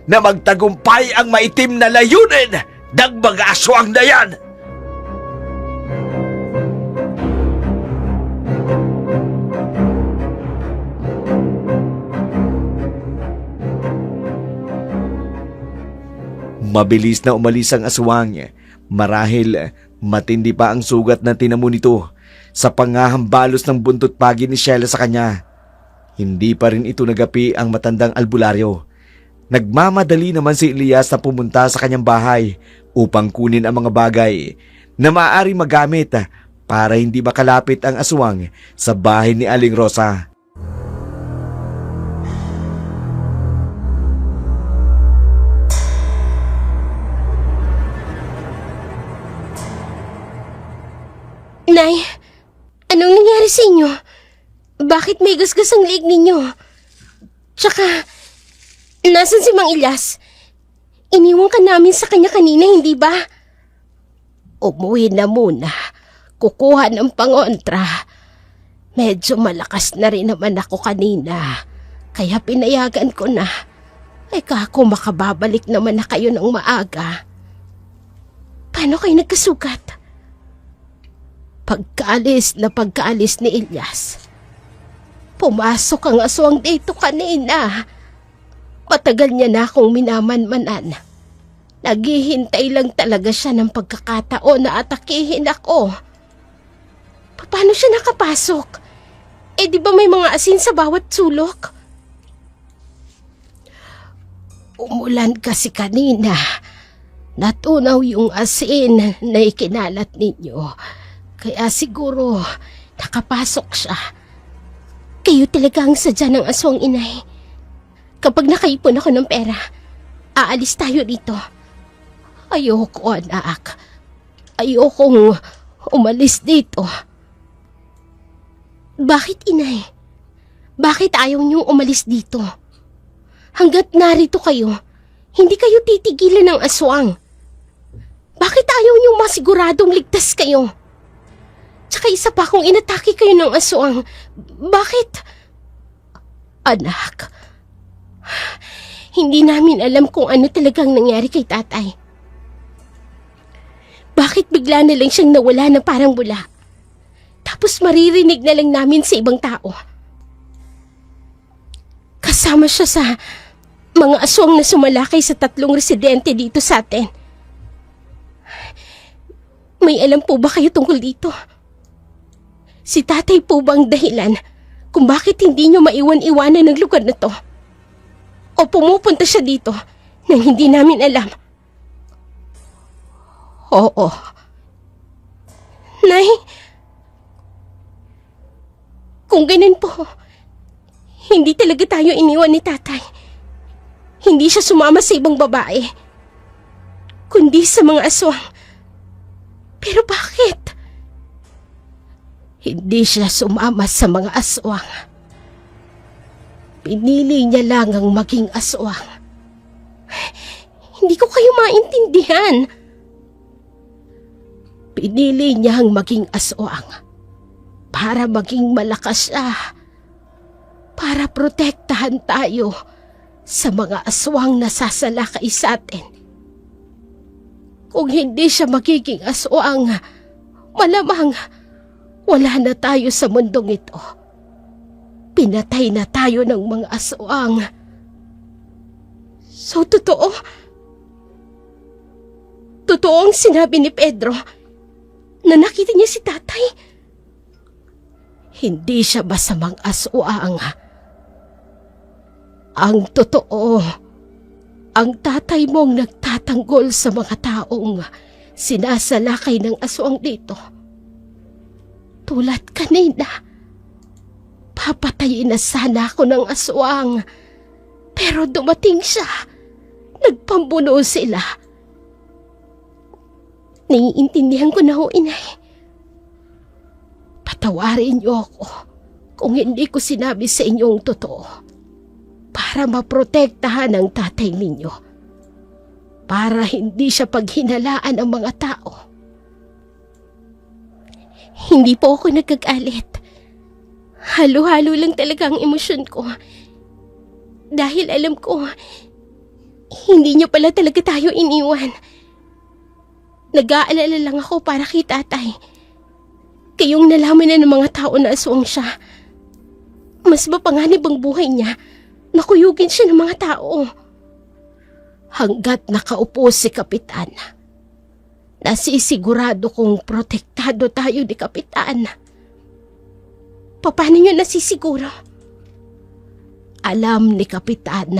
na magtagumpay ang maitim na layunin ng mga aswang na yan. Mabilis na umalis ang aswang. Marahil matindi pa ang sugat na tinamo nito sa pangahambalos ng buntot pagi ni Sheila sa kanya. Hindi pa rin ito nagapi ang matandang albularyo. Nagmamadali naman si Elias na pumunta sa kanyang bahay upang kunin ang mga bagay na maaari magamit para hindi makalapit ang aswang sa bahay ni Aling Rosa. Nay, anong nangyari sa inyo? Bakit may gasgas ang leeg ninyo? Tsaka, nasan si Mang Ilyas? Iniwan ka namin sa kanya kanina, hindi ba? Umuwi na muna. Kukuha ng pangontra. Medyo malakas na rin naman ako kanina. Kaya pinayagan ko na. Ay kako makababalik naman na kayo ng maaga. Paano kayo nagkasugat? Pagkaalis ni Ilyas, pumasok ang aswang dito kanina. Matagal niya na akong minamanmanan. Naghihintay lang talaga siya ng pagkakataon na atakihin ako. Paano siya nakapasok? Di ba may mga asin sa bawat sulok? Umulan kasi kanina. Natunaw yung asin na ikinalat ninyo. Kaya siguro, nakapasok siya. Kayo talaga ang sadya ng aswang, inay. Kapag nakaipon ako ng pera, aalis tayo dito. Ayoko, anak. Ayokong umalis dito. Bakit, inay? Bakit ayaw niyong umalis dito? Hanggat narito kayo, Hindi kayo titigilan ng aswang. Bakit ayaw niyong masiguradong ligtas kayo? Tsaka isa pa kung inatake kayo ng aswang. Bakit? Anak, hindi namin alam kung ano talagang nangyari kay tatay. Bakit bigla na lang siyang nawala na parang bula? Tapos maririnig na lang namin sa ibang tao. Kasama siya sa mga aswang na sumalakay sa 3 residente dito sa atin. May alam po ba kayo tungkol dito? Si tatay po bang dahilan kung bakit hindi niyo maiwan-iwanan ng lugar na to? O pumupunta siya dito nang hindi namin alam? Oo. Nay, kung ganun po, hindi talaga tayo iniwan ni tatay. Hindi siya sumama sa ibang babae, kundi sa mga aswang. Pero bakit? Hindi siya sumama sa mga aswang. Pinili niya lang ang maging aswang. Hindi ko kayo maintindihan. Pinili niya ang maging aswang para maging malakas siya. Para protektahan tayo sa mga aswang na sasalakay sa atin. Kung hindi siya magiging aswang, malamang wala na tayo sa mundong ito. Pinatay na tayo ng mga aswang. So, totoo? Totoo ang sinabi ni Pedro na nakita niya si tatay? Hindi siya masamang aswang. Ang totoo, ang tatay mong nagtatanggol sa mga taong sinasalakay ng aswang dito. Tulad kanina, papatayin na sana ako ng aswang. Pero dumating siya, nagpambuno sila. Naiintindihan ko na ho, inay. Patawarin niyo ako kung hindi ko sinabi sa inyong totoo. Para maprotektahan ang tatay ninyo. Para hindi siya paghinalaan ng mga tao. Hindi po ako nagkagalit. Halo-halo lang talaga ang emosyon ko. Dahil alam ko, hindi niyo pala talaga tayo iniwan. Nag-aalala lang ako para kay tatay. Kayong nalaman na ng mga tao na aswang siya. Mas mapanganib ang buhay niya. Nakuyugin siya ng mga tao. Hanggat nakaupo si Kapitan, nasisigurado kong protektado tayo ni Kapitan. Paano niyo nasisiguro? Alam ni Kapitan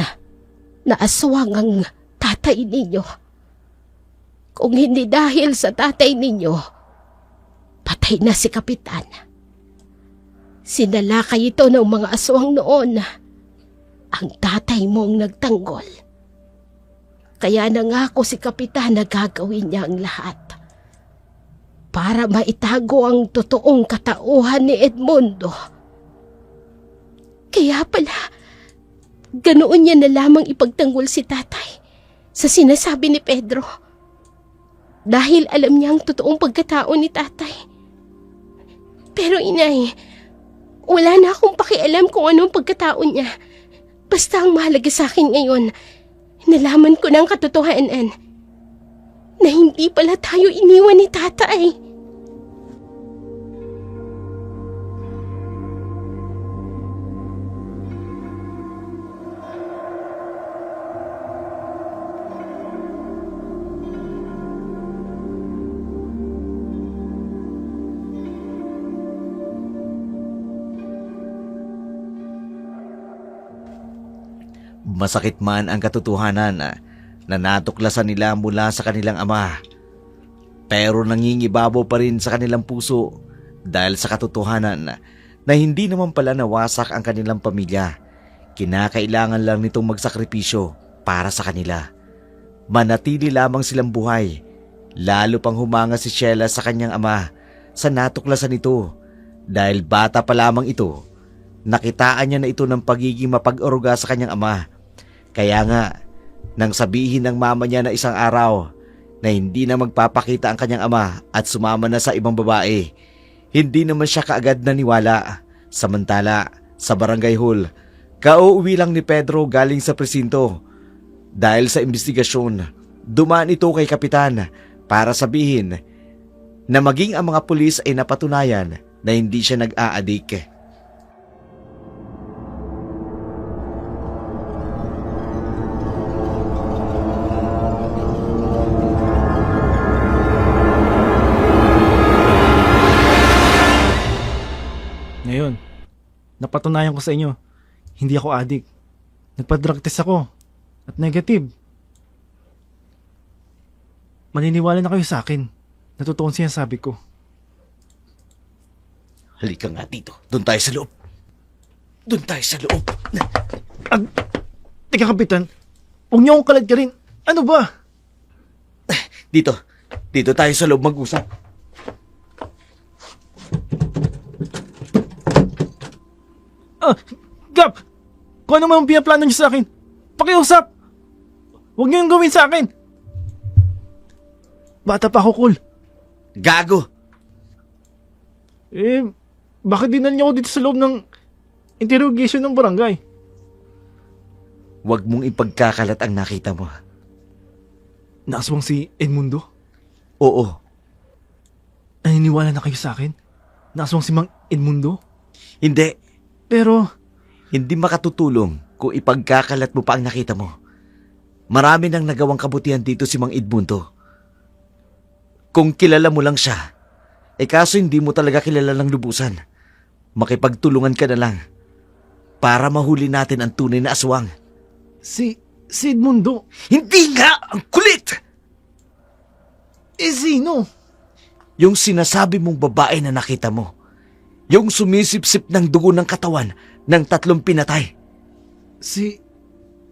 na aswang ang tatay ninyo. Kung hindi dahil sa tatay ninyo, patay na si Kapitan. Sinalakay ito ng mga aswang noon. Ang tatay mong nagtanggol. Kaya nangako si Kapitan na gagawin niya ang lahat para maitago ang totoong katauhan ni Edmundo. Kaya pala, ganoon niya na lamang ipagtanggol si tatay sa sinasabi ni Pedro. Dahil alam niya ang totoong pagkatao ni tatay. Pero inay, wala na akong pakialam kung anong pagkatao niya. Basta ang mahalaga sa akin ngayon, nalaman ko ng katotohanan na hindi pala tayo iniwan ni tatay. Masakit man ang katotohanan na natuklasan nila mula sa kanilang ama. Pero nangingibabaw pa rin sa kanilang puso dahil sa katotohanan na hindi naman pala nawasak ang kanilang pamilya. Kinakailangan lang nitong magsakripisyo para sa kanila. Manatili lamang silang buhay. Lalo pang humanga si Sheila sa kanyang ama sa natuklasan nito. Dahil bata pa lamang ito, nakitaan niya na ito ng pagiging mapag-aruga sa kanyang ama. Kaya nga, Nang sabihin ng mama niya na isang araw na hindi na magpapakita ang kanyang ama at sumama na sa ibang babae, hindi naman siya kaagad naniwala. Samantala, sa barangay hall, kauuwi lang ni Pedro galing sa presinto. Dahil sa investigasyon, dumaan ito kay kapitan para sabihin na maging ang mga pulis ay napatunayan na hindi siya nag-aadik. Ngayon, napatunayan ko sa inyo, hindi ako addict. Nagpa-drug test ako at negative. Maniniwala na kayo sa akin. Natutuon siya sabi ko. Halika nga dito. Doon tayo sa loob. Doon tayo sa loob. Teka, Kapitan. Huwag niyo akong kalad ka rin. Ano ba? Dito. Dito tayo sa loob mag-usap. Gap! Kung ano man ang pinaplano niyo sa akin, pakiusap! Huwag niyo yung gawin sa akin! Bata pa ako, Cool. Gago! Bakit dinala niyo ako dito sa loob ng interrogation ng barangay? Huwag mong ipagkakalat ang nakita mo. Nakaswang si Edmundo? Oo. Naniniwala na kayo sa akin? Nakaswang si Mang Edmundo? Hindi. Pero, Hindi makatutulong kung ipagkakalat mo pa ang nakita mo. Marami nang nagawang kabutihan dito si Mang Edmundo. Kung kilala mo lang siya, kaso hindi mo talaga kilala ng lubusan. Makipagtulungan ka na lang para mahuli natin ang tunay na aswang. si Edmundo, Hindi nga! Ang kulit! sino? Yung sinasabi mong babae na nakita mo. Yung sumisipsip ng dugo ng katawan ng 3 pinatay. Si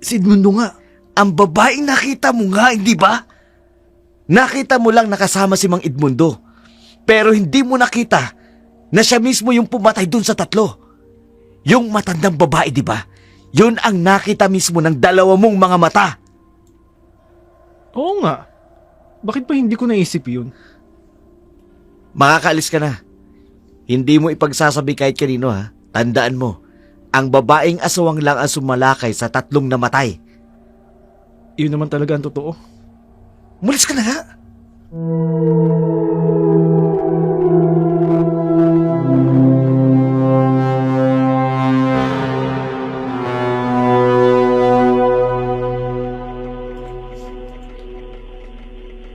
Edmundo nga. Ang babaeng nakita mo nga, hindi ba? Nakita mo lang nakasama si Mang Edmundo. Pero hindi mo nakita na siya mismo yung pumatay dun sa 3. Yung matandang babae, di ba? Yun ang nakita mismo ng 2 mong mga mata. Oo nga. Bakit pa hindi ko naisip yun? Makakaalis ka na. Hindi mo ipagsasabi kahit kanino, ha? Tandaan mo, ang babaeng aswang lang ang sumalakay sa 3 namatay. Yun naman talaga ang totoo. Mulis ka na nga.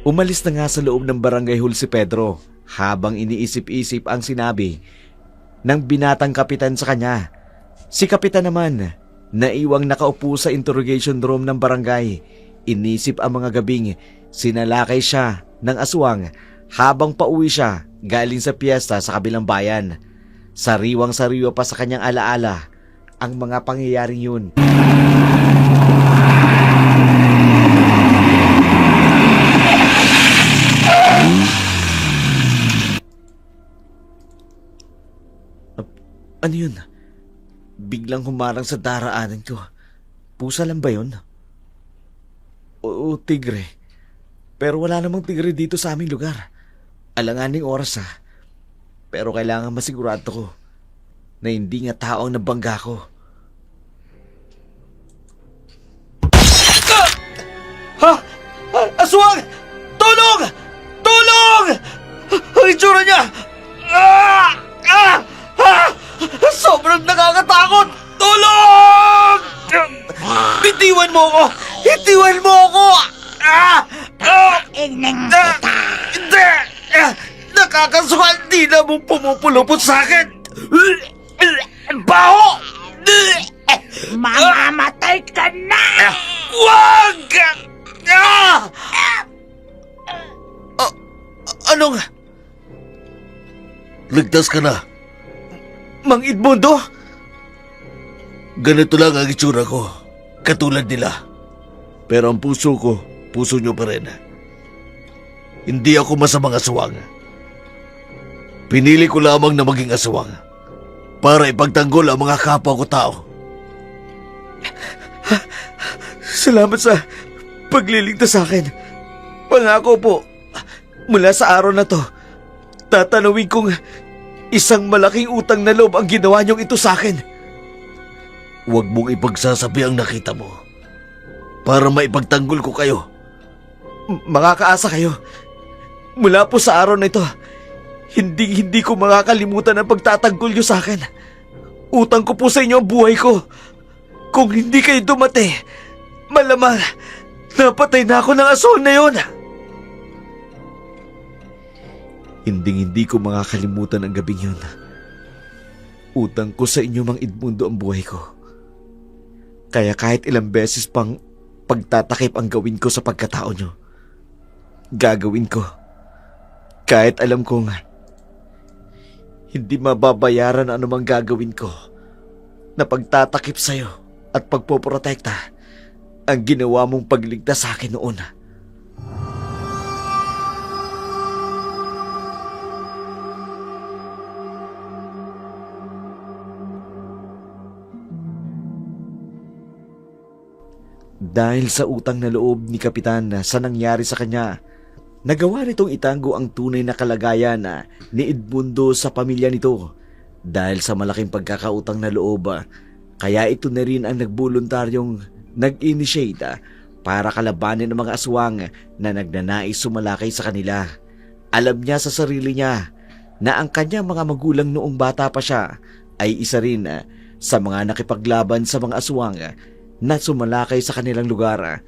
Umalis na nga sa loob ng barangay hall si Pedro habang iniisip-isip ang sinabi ng binatang kapitan sa kanya. Si kapitan naman, naiwang nakaupo sa interrogation room ng barangay. Inisip ang mga gabing sinalakay siya ng aswang habang pauwi siya galing sa piyesta sa kabilang bayan. Sariwang-sariwa pa sa kanyang alaala ang mga pangyayaring yun. Ano yun? Biglang humarang sa daraanan ko. Pusa lang ba yun? Oo, tigre. Pero wala namang tigre dito sa aming lugar. Alanganing oras ha. Pero kailangan masigurado ko na hindi nga tao ang nabangga ko. Aswang! Tulong! Tulong! Ang itsura niya! Sobrang nakakatakot! Tulong! Bitiwan mo ako! Bitiwan mo ako! Kainin kita! Hindi! Nakakasuhan! Di na mong pumupulupot sa akin! Baho! Mamamatay ka na! Wag! Anong? Ligtas ka na. Mang Edmundo? Ganito lang ang itsura ko. Katulad nila. Pero ang puso ko, puso nyo pa rin. Hindi ako masamang aswang. Pinili ko lamang na maging aswang para ipagtanggol ang mga kapwa ko tao. Salamat sa pagliligtas sa akin. Pangako po, mula sa araw na to, tatanawin kong isang malaking utang na loob ang ginawa niyong ito sa akin. Huwag mong ipagsasabi ang nakita mo para maipagtanggol ko kayo. Makakaasa kayo. Mula po sa araw na ito, hindi ko makakalimutan ang pagtatanggol niyo sa akin. Utang ko po sa inyo ang buhay ko. Kung hindi kayo dumati, malamang napatay na ako ng aswang na yon. Hindi ko makakalimutan ang gabing yun. Utang ko sa inyo, Mang Edmundo, ang buhay ko. Kaya kahit ilang beses pang pagtatakip ang gawin ko sa pagkatao nyo, gagawin ko. Kahit alam kong hindi mababayaran ang anumang gagawin ko na pagtatakip sa'yo at pagpoprotekta ang ginawa mong pagligtas sa akin noon. Dahil sa utang na loob ni Kapitan sa nangyari sa kanya, nagawa nitong itango ang tunay na kalagayan ni Edmundo sa pamilya nito. Dahil sa malaking pagkakautang na loob, kaya ito na rin ang nagboluntaryong nag-initiate para kalabanin ang mga aswang na nagnanais sumalakay sa kanila. Alam niya sa sarili niya na ang kanyang mga magulang noong bata pa siya ay isa rin sa mga nakipaglaban sa mga aswang na sumalakay sa kanilang lugar.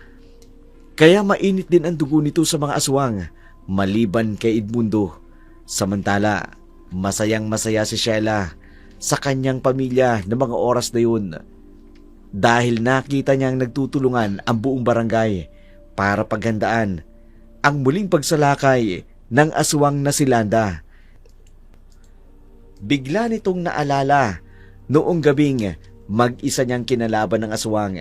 Kaya mainit din ang dugo nito sa mga aswang maliban kay Edmundo. Samantala, masayang masaya si Sheila sa kanyang pamilya ng mga oras na yun dahil nakita niyang nagtutulungan ang buong barangay para paghandaan ang muling pagsalakay ng aswang na si Landa. Bigla nitong naalala noong gabing mag-isa niyang kinalaban ng aswang,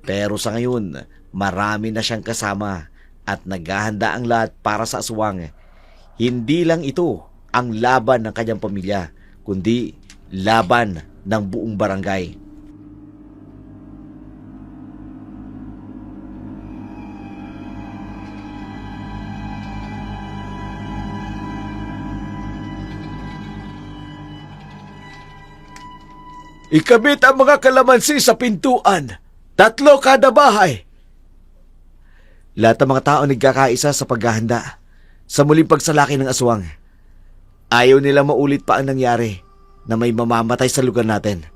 pero sa ngayon marami na siyang kasama at naghahanda ang lahat para sa aswang. Hindi lang ito ang laban ng kanyang pamilya, kundi laban ng buong barangay. Ikabit ang mga kalamansi sa pintuan. 3 kada bahay. Lahat ng mga tao nagkakaisa sa paghahanda sa muling pagsalaki ng aswang. Ayaw nila maulit pa ang nangyari na may mamamatay sa lugar natin.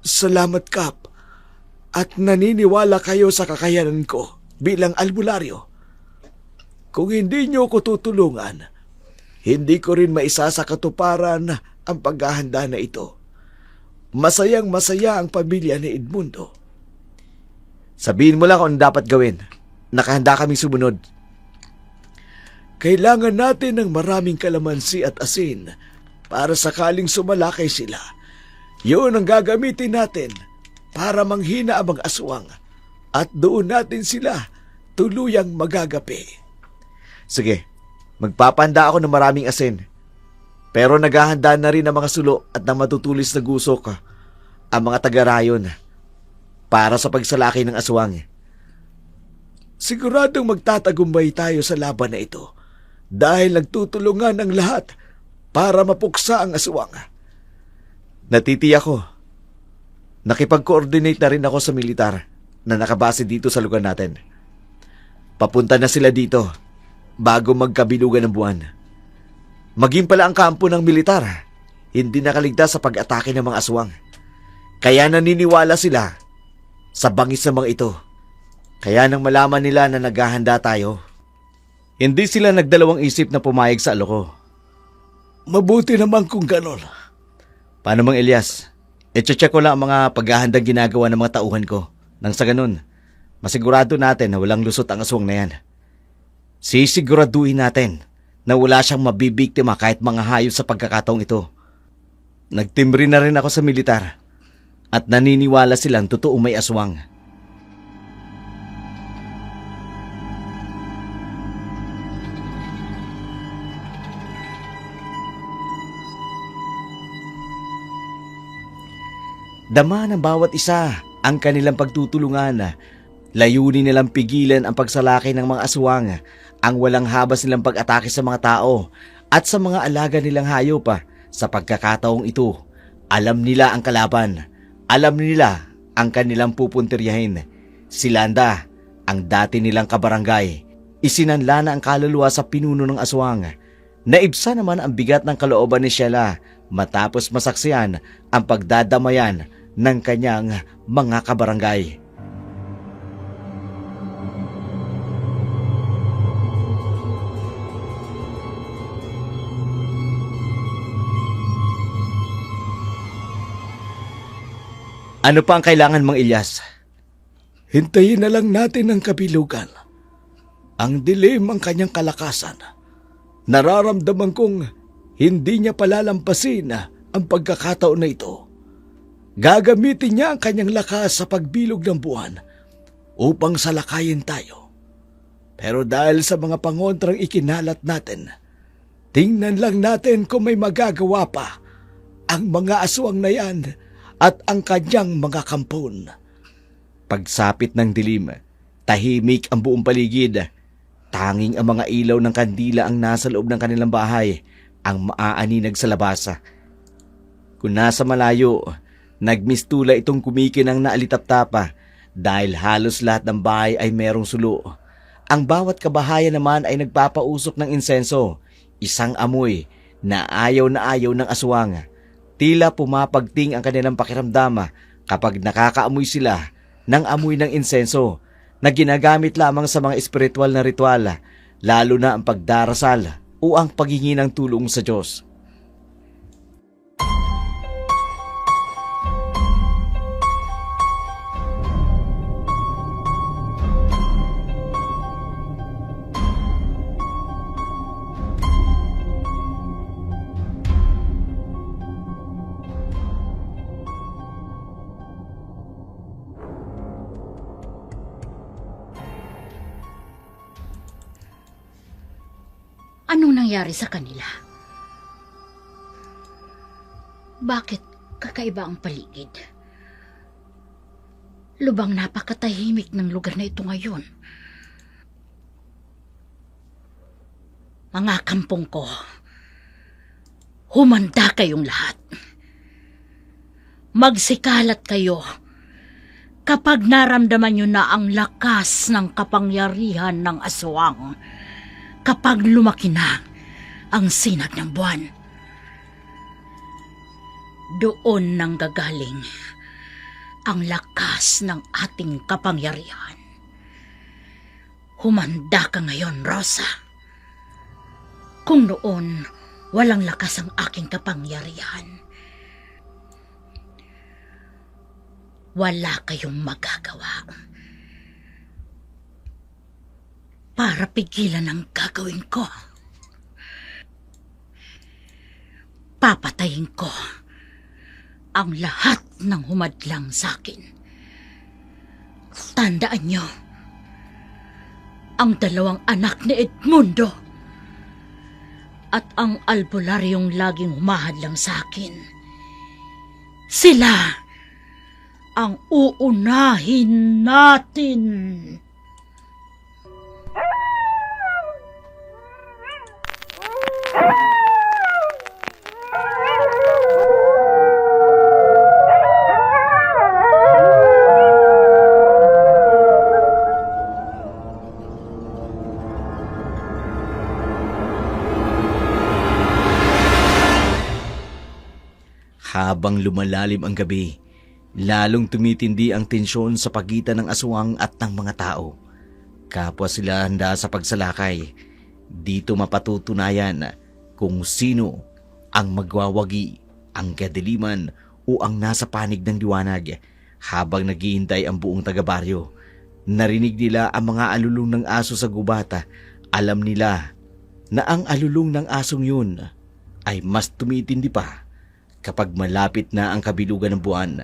Salamat, Kap. At naniniwala kayo sa kakayanan ko bilang albularyo. Kung hindi niyo ko tutulungan, hindi ko rin maisa sa katuparan ang paghahanda na ito. Masayang masaya ang pamilya ni Edmundo. Sabihin mo lang kung ano dapat gawin. Nakahanda kaming sumunod. Kailangan natin ng maraming kalamansi at asin para sakaling sumalakay sila. Yun ang gagamitin natin para manghina ang mga aswang at doon natin sila tuluyang magagapi. Sige, magpapanda ako ng maraming asin. Pero naghahanda na rin ang mga sulo at ng matutulis na gusok ang mga taga-rayon para sa pagsalaki ng aswang. Siguradong magtatagumpay tayo sa laban na ito dahil nagtutulungan ang lahat para mapuksa ang aswang. Natitiyak ko. Nakipag-coordinate na rin ako sa militar na nakabase dito sa lugar natin. Papunta na sila dito bago magkabilugan ng buwan. Maging pala ang kampo ng militar, hindi nakaligtas sa pag-atake ng mga aswang. Kaya naniniwala sila sa bangis ng mga ito. Kaya nang malaman nila na naghahanda tayo, hindi sila nagdalawang isip na pumayag sa aloko. Mabuti naman kung ganon. Paano Mang Elias? I-check ko lang ang mga paghahandang ginagawa ng mga tauhan ko. Nang sa ganun, masigurado natin na walang lusot ang aswang na yan. Sisiguraduhin natin na wala siyang mabibiktima kahit mga hayop sa pagkakataong ito. Nagtimbre na rin ako sa militar at naniniwala silang totoo may aswang. Dama ng bawat isa ang kanilang pagtutulungan Layunin nilang pigilan ang pagsalakay ng mga aswang, ang walang habas nilang pag-atake sa mga tao at sa mga alaga nilang hayop. Sa pagkakataong ito, alam nila ang kalaban, alam nila ang kanilang pupuntiryahin. Si Landa, ang dati nilang kabarangay, isinanla na ang kaluluwa sa pinuno ng aswang. Naibsa naman ang bigat ng kalooban ni Sheila matapos masaksiyan ang pagdadamayan ng kanyang mga kabarangay. Ano pa ang kailangan mong Ilyas? Hintayin na lang natin ang kabilugan. Ang dilim ang kanyang kalakasan. Nararamdaman kong hindi niya palalampasin ang pagkakataon na ito. Gagamitin niya ang kanyang lakas sa pagbilog ng buwan upang salakayin tayo. Pero dahil sa mga pangontrang ikinalat natin, tingnan lang natin kung may magagawa pa ang mga aswang na yan at ang kanyang mga kampon. Pagsapit ng dilim, tahimik ang buong paligid. Tanging ang mga ilaw ng kandila ang nasa loob ng kanilang bahay, ang maaaninag sa labas. Kung nasa malayo, nagmistula itong kumikinang naalitap-tapa dahil halos lahat ng bahay ay merong sulo. Ang bawat kabahayan naman ay nagpapausok ng insenso, isang amoy na ayaw ng aswang. Tila pumapagting ang kanilang pakiramdam kapag nakakaamoy sila ng amoy ng insenso na ginagamit lamang sa mga espiritual na ritual, lalo na ang pagdarasal o ang paghingi ng tulong sa Diyos. Anong nangyari sa kanila? Bakit kakaiba ang paligid? Lubang napakatahimik ng lugar na ito ngayon. Mga kampong ko, humanda kayong lahat. Magsikalat kayo kapag naramdaman nyo na ang lakas ng kapangyarihan ng aswang. Kapag lumaki na ang sinag ng buwan, doon nang gagaling ang lakas ng ating kapangyarihan. Humanda ka ngayon, Rosa. Kung noon walang lakas ang aking kapangyarihan, wala kayong magagawa para pigilan ang gagawin ko. Papatayin ko ang lahat ng humadlang sa akin. Tandaan niyo, ang 2 anak ni Edmundo at ang albularyong laging humahadlang sa akin. Sila ang uunahin natin. Habang lumalalim ang gabi, lalong tumitindi ang tensyon sa pagitan ng aswang at ng mga tao. Kapwa sila handa sa pagsalakay. Dito mapatutunayan kung sino ang magwawagi, ang kadiliman o ang nasa panig ng liwanag. Habang naghihintay ang buong taga-baryo, narinig nila ang mga alulong ng aso sa gubata. Alam nila na ang alulong ng asong yun ay mas tumitindi pa kapag malapit na ang kabilugan ng buwan.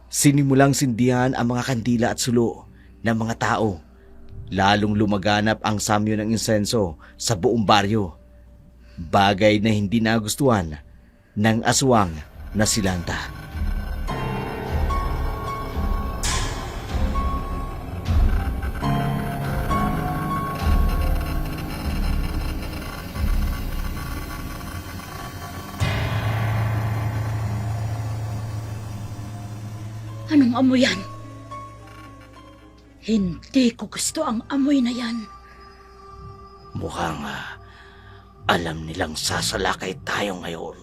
Sinimulang sindihan ang mga kandila at sulo ng mga tao. Lalong lumaganap ang samyo ng insenso sa buong baryo. Bagay na hindi nagustuhan ng aswang na si Lanta. Anong amoy yan? Hindi ko gusto ang amoy na yan. Mukhang alam nilang sasalakay tayo ngayon.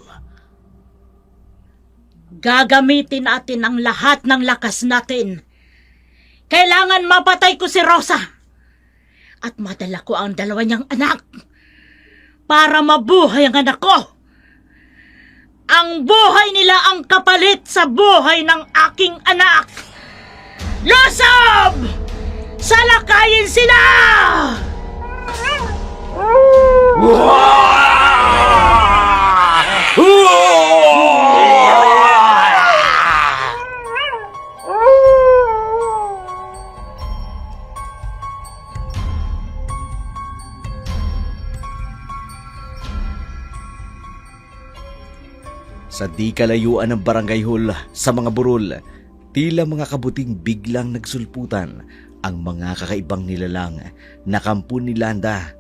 Gagamitin natin ang lahat ng lakas natin. Kailangan mapatay ko si Rosa. At madala ko ang dalawa niyang anak. Para mabuhay ang anak ko. Ang buhay nila ang kapalit sa buhay ng aking anak. Lusob! Salakayin sila! Sa di kalayuan ng barangay hall sa mga burol, tila mga kabuting biglang nagsulputan ang mga kakaibang nilalang na kampo ni Landa.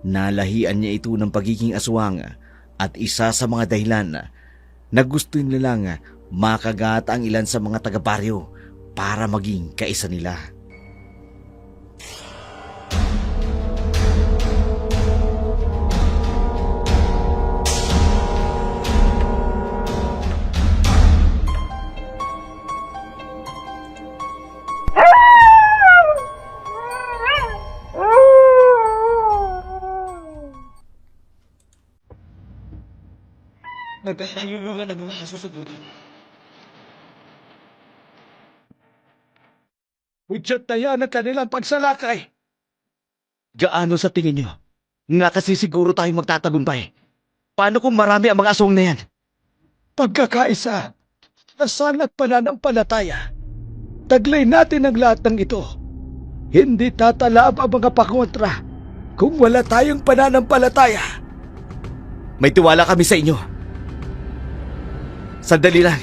Nalahian niya ito ng pagiging aswang at isa sa mga dahilan na gusto nilang makagat ang ilan sa mga taga-baryo para maging kaisa nila. Udyat na yan ang kanilang pagsalakay. Gaano sa tingin niyo? Nga kasi siguro tayong magtatagumpay. Paano kung marami ang mga aswang na yan? Pagkakaisa, nasalat pananampalataya. Taglay natin ang lahat ng ito. Hindi tatalab ang mga pakontra kung wala tayong pananampalataya. May tiwala kami sa inyo. Sandali lang,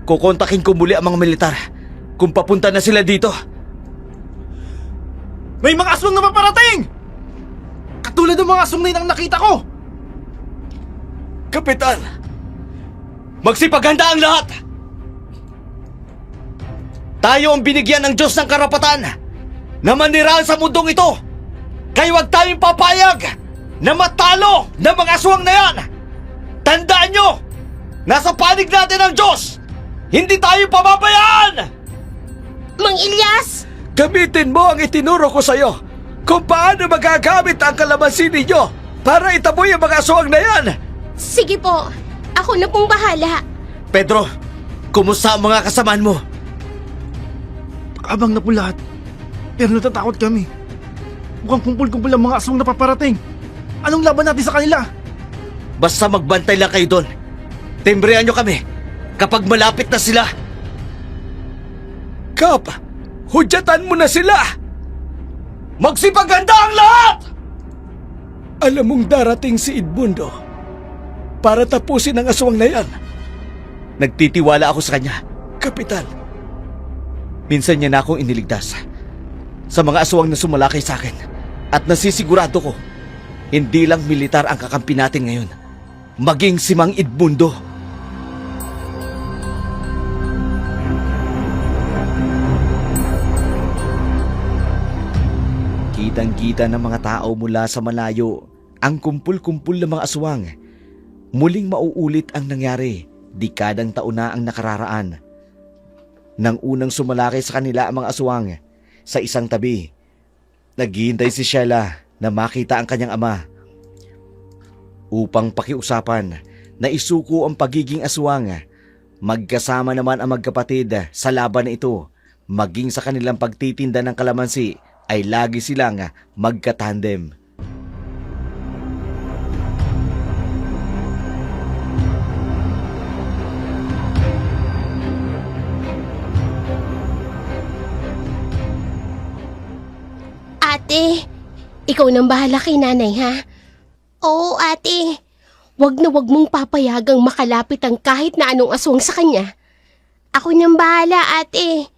kukontakin ko muli ang mga militar kung papunta na sila dito. May mga aswang na paparating! Katulad ng mga aswang na yun ang nakita ko! Kapitan! Magsipaganda ang lahat! Tayo ang binigyan ng Diyos ng karapatan na manirahan sa mundong ito. Kaya huwag tayong papayag na matalo ng mga aswang na yan. Tandaan nyo, nasa panig natin ang Diyos. Hindi tayo pababayaan! Mang Ilyas! Gamitin mo ang itinuro ko sa'yo kung paano magagamit ang kalamansin ninyo para itaboy ang mga aswang na yan. Sige po, ako na pong bahala. Pedro, kumusta ang mga kasamaan mo? Abang na po lahat. Pero natatakot kami. Mukhang kumpul-kumpul ang mga aswang na paparating. Anong laban natin sa kanila? Basta magbantay lang kayo doon. Timbrehan nyo kami kapag malapit na sila. Kap, hudyatan mo na sila. Magsipaganda ang lahat! Alam mong darating si Edmundo para tapusin ang aswang na yan. Nagtitiwala ako sa kanya. Kapitan, Minsan niya na akong iniligtas sa mga aswang na sumalakay sa akin. At nasisigurado ko, hindi lang militar ang kakampi natin ngayon, maging si Mang Edmundo. Kitang-kita ng mga tao mula sa malayo ang kumpul-kumpul ng mga aswang. Muling mauulit ang nangyari, dekadang taon na ang nakararaan. Nang unang sumalakay sa kanila ang mga aswang, sa isang tabi, naghihintay si Sheila na makita ang kanyang ama. Upang pakiusapan na isuko ang pagiging aswang, magkasama naman ang magkapatid sa laban na ito, maging sa kanilang pagtitinda ng kalamansi ay lagi silang magkatandem. Ate, ikaw nang bahala kay nanay, ha? Oo, ate. Wag na wag mong papayagang makalapit ang kahit na anong aswang sa kanya. Ako nang bahala, ate.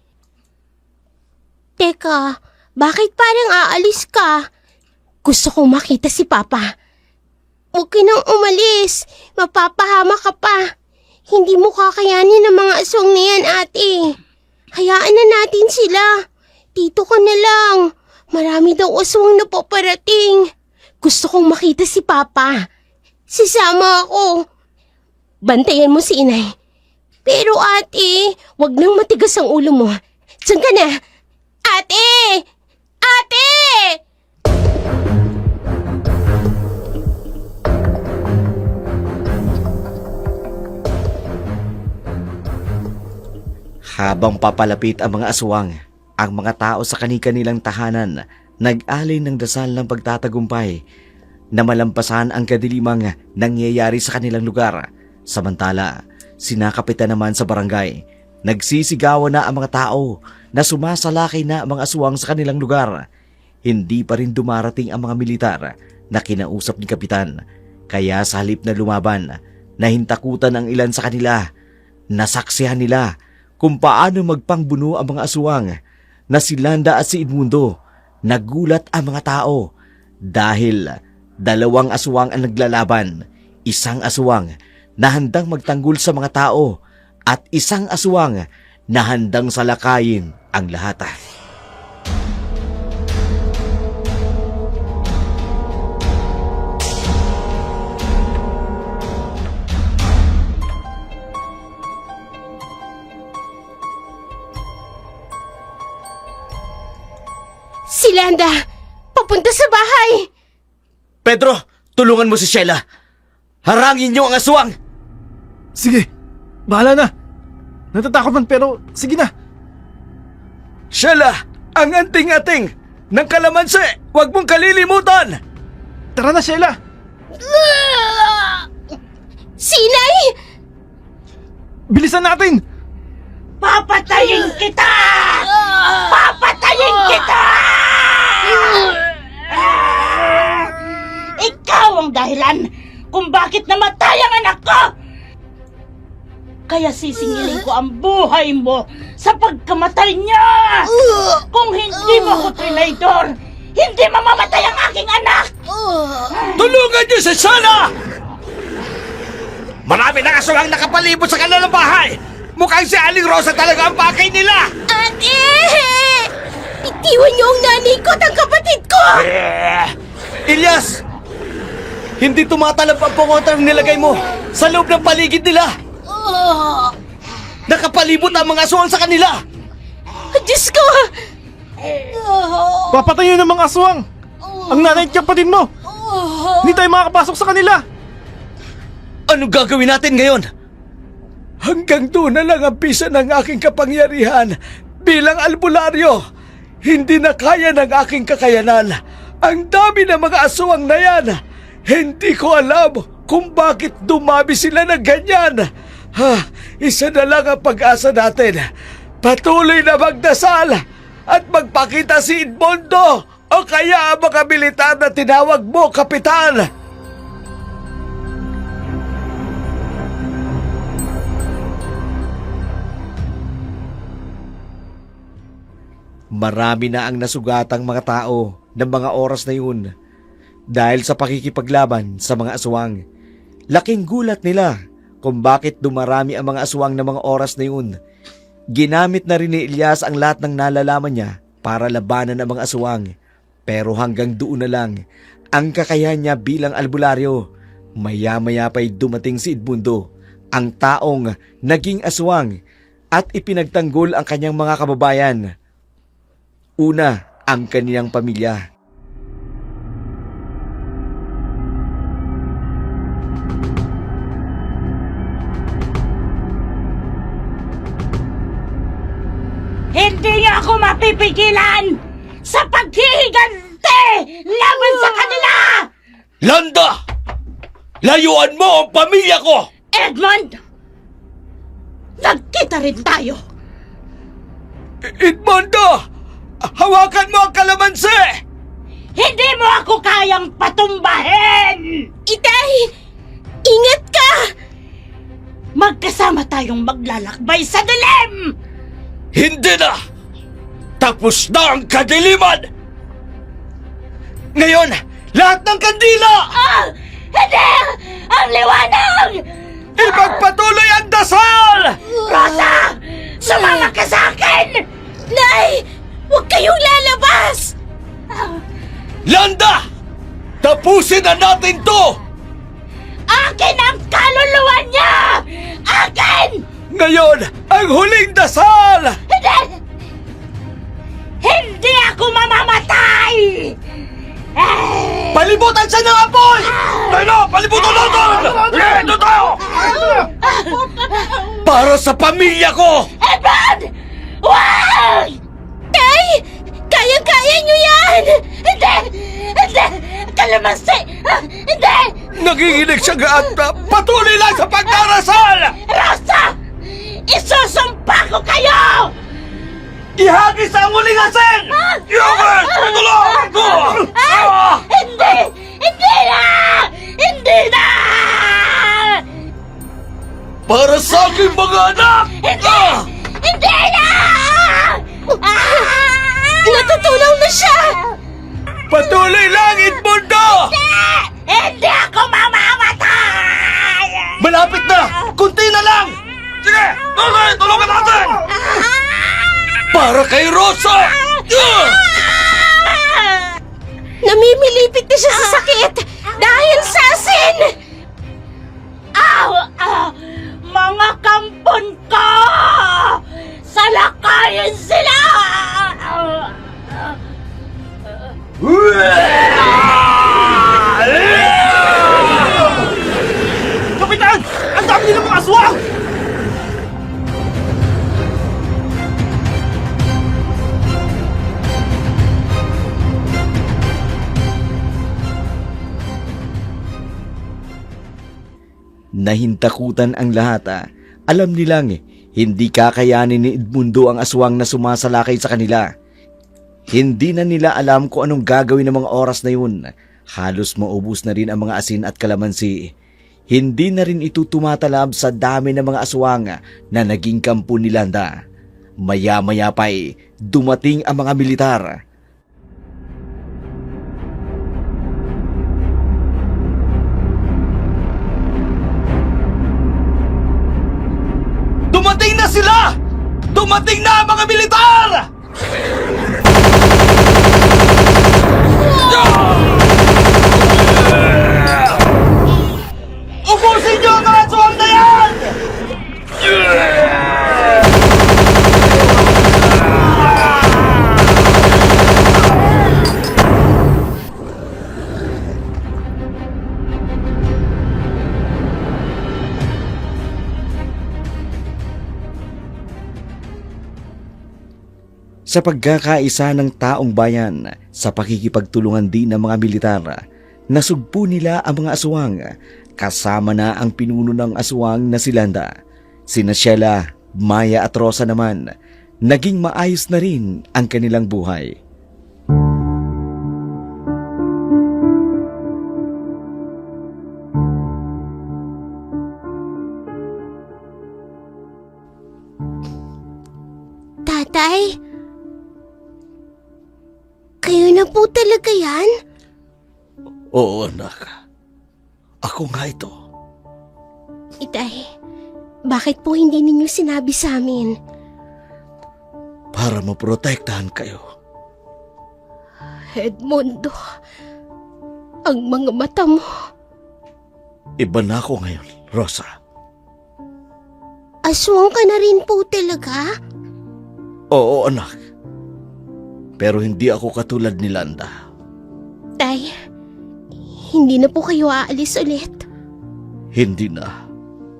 Teka, bakit parang aalis ka? Gusto kong makita si Papa. Huwag ka nang umalis. Mapapahama ka pa. Hindi mo kakayanin ang mga aswang na yan, ate. Hayaan na natin sila. Dito ka na lang. Marami daw aswang na paparating. Gusto kong makita si Papa. Sisama ako. Bantayan mo si Inay. Pero ate, wag nang matigas ang ulo mo. Diyan ka na. Ate! Ate! Habang papalapit ang mga aswang, ang mga tao sa kani-kanilang tahanan nag-alay ng dasal ng pagtatagumpay na malampasan ang kadilimang nangyayari sa kanilang lugar. Samantala, sina kapitan naman sa barangay, nagsisigawan na ang mga tao na sumasalakay na ang mga aswang sa kanilang lugar. Hindi pa rin dumarating ang mga militar na kinausap ni kapitan, kaya sa halip na lumaban, nahintakutan ang ilan sa kanila. Nasaksihan nila kung paano magpangbuno ang mga aswang na si Landa at si Edmundo. Nagulat ang mga tao dahil 2 aswang ang naglalaban, 1 aswang na handang magtanggol sa mga tao at 1 aswang na handang salakayin ang lahat. Si Landa! Papunta sa bahay! Pedro, tulungan mo si Sheila. Harangin niyo ang aswang. Sige, bahala na. Natatakot man pero sige na. Sheila, ang anting-ating ng kalamansi, huwag mong kalilimutan! Tara na, Sheila. Si Inay! Bilisan natin. Papatayin kita! Papatayin kita! Ikaw ang dahilan kung bakit namatay ang anak ko! Kaya sisingilin ko ang buhay mo sa pagkamatay niya! Kung hindi mo ako trinidor, hindi mamamatay ang aking anak! Tulungan niyo si Sheila! Marami na aswang nakapalibot sa kanilang bahay! Mukhang si Aling Rosa talaga ang pakay nila! Ate! Itiwan niyo ang nanay ko at ang kapatid ko! Ilyas! Hindi tumatalab ang pungotrang nilagay mo sa loob ng paligid nila. Nakapalibot ang mga aswang sa kanila. Diyos ko! Papatayin ng mga aswang. Ang nanay at kapatid mo. Hindi tayo makakapasok sa kanila. Anong gagawin natin ngayon? Hanggang doon na lang ang pisa ng aking kapangyarihan bilang albularyo. Hindi na kaya ng aking kakayanan. Ang dami ng mga aswang na yan. Hindi ko alam kung bakit dumami sila ng ganyan. Isa na lang ang pag-asa natin. Patuloy na magdasal at magpakita si Edmundo o kaya ang mga militar na tinawag mo, Kapitan. Marami na ang nasugatang mga tao ng mga oras na yun dahil sa pakikipaglaban sa mga aswang. Laking gulat nila kung bakit dumarami ang mga aswang ng mga oras na yun. Ginamit na rin ni Ilyas ang lahat ng nalalaman niya para labanan ang mga aswang. Pero hanggang doon na lang ang kakayahan niya bilang albularyo. Maya-maya pa'y dumating si Edmundo, ang taong naging aswang at ipinagtanggol ang kanyang mga kababayan. Una, ang kaniyang pamilya. Hindi niyo ako mapipigilan sa paghihigante laban sa kanila! Landa! Layuan mo ang pamilya ko! Edmond! Nagkita rin tayo! Edmundo! Hawakan mo ang kalamansi! Hindi mo ako kayang patumbahin! Itay! Ingat ka! Magkasama tayong maglalakbay sa dilim! Hindi na! Tapos na ang kadiliman! Ngayon, lahat ng kandila! Hindi! Ang liwanag! Ipagpatuloy ang dasal! Rosa! Sumama ka sa akin! akin! Nay! Huwag kayong lalabas! Landa! Tapusin na natin to! Akin ang kaluluwa niya! Akin! Ngayon, ang huling dasal! Hindi! Hindi ako mamamatay! Palibutan siya ng apoy! Tayo na! Palibutan natin! Ito tayo! Para sa pamilya ko! Edmond! Wag! Tay! Kayang-kaya niyo yan! Hindi! Hindi! Kalamansi! Hindi! Nagiginig siya at patuloy lang sa pagdarasal! Rosa! Isusumpa ko kayo! Ihagis ang huling asin! Ihagis! Ito lang! Ito! Hindi! Hindi na! Hindi na! Para sa aking mga anak! Hindi na! Natutulog na siya! Patuloy lang, Edmundo! Hindi ako mamamatay! Malapit na! Kunti na lang! Sige! Okay! Tulungan natin! Para kay Rosa! Namimilipit na siya sa sakit dahil sa asin! Aw! Mga kampon ko! Salakayin sila! Kapitan! Ang dami nilang mga aswang! Nahintakutan ang lahat. Alam nilang hindi kakayanin ni Edmundo ang aswang na sumasalakay sa kanila. Hindi na nila alam kung anong gagawin ng mga oras na yun. Halos maubos na rin ang mga asin at kalamansi. Hindi na rin ito tumatalab sa dami ng mga aswang na naging kampo ni Landa. Maya-maya pa'y dumating ang mga militar. Dumating na sila! Dumating na ang mga militar! Ubusin niyo ang mga aswang na yan! Sa pagkakaisa ng taong bayan, sa pakikipagtulungan din ng mga militar, nasugpo nila ang mga aswang, kasama na ang pinuno ng aswang na si Landa. Sina Sheila, Maya at Rosa naman, naging maayos na rin ang kanilang buhay. Tatay? Kayo na po talaga yan? Oo, anak. Ako nga ito. Itay, bakit po hindi ninyo sinabi sa amin? Para maprotektahan kayo. Edmundo, ang mga mata mo. Iba na ako ngayon, Rosa. Aswang ka na rin po talaga? Oo, anak. Pero hindi ako katulad ni Landa. Tay, hindi na po kayo aalis ulit. Hindi na.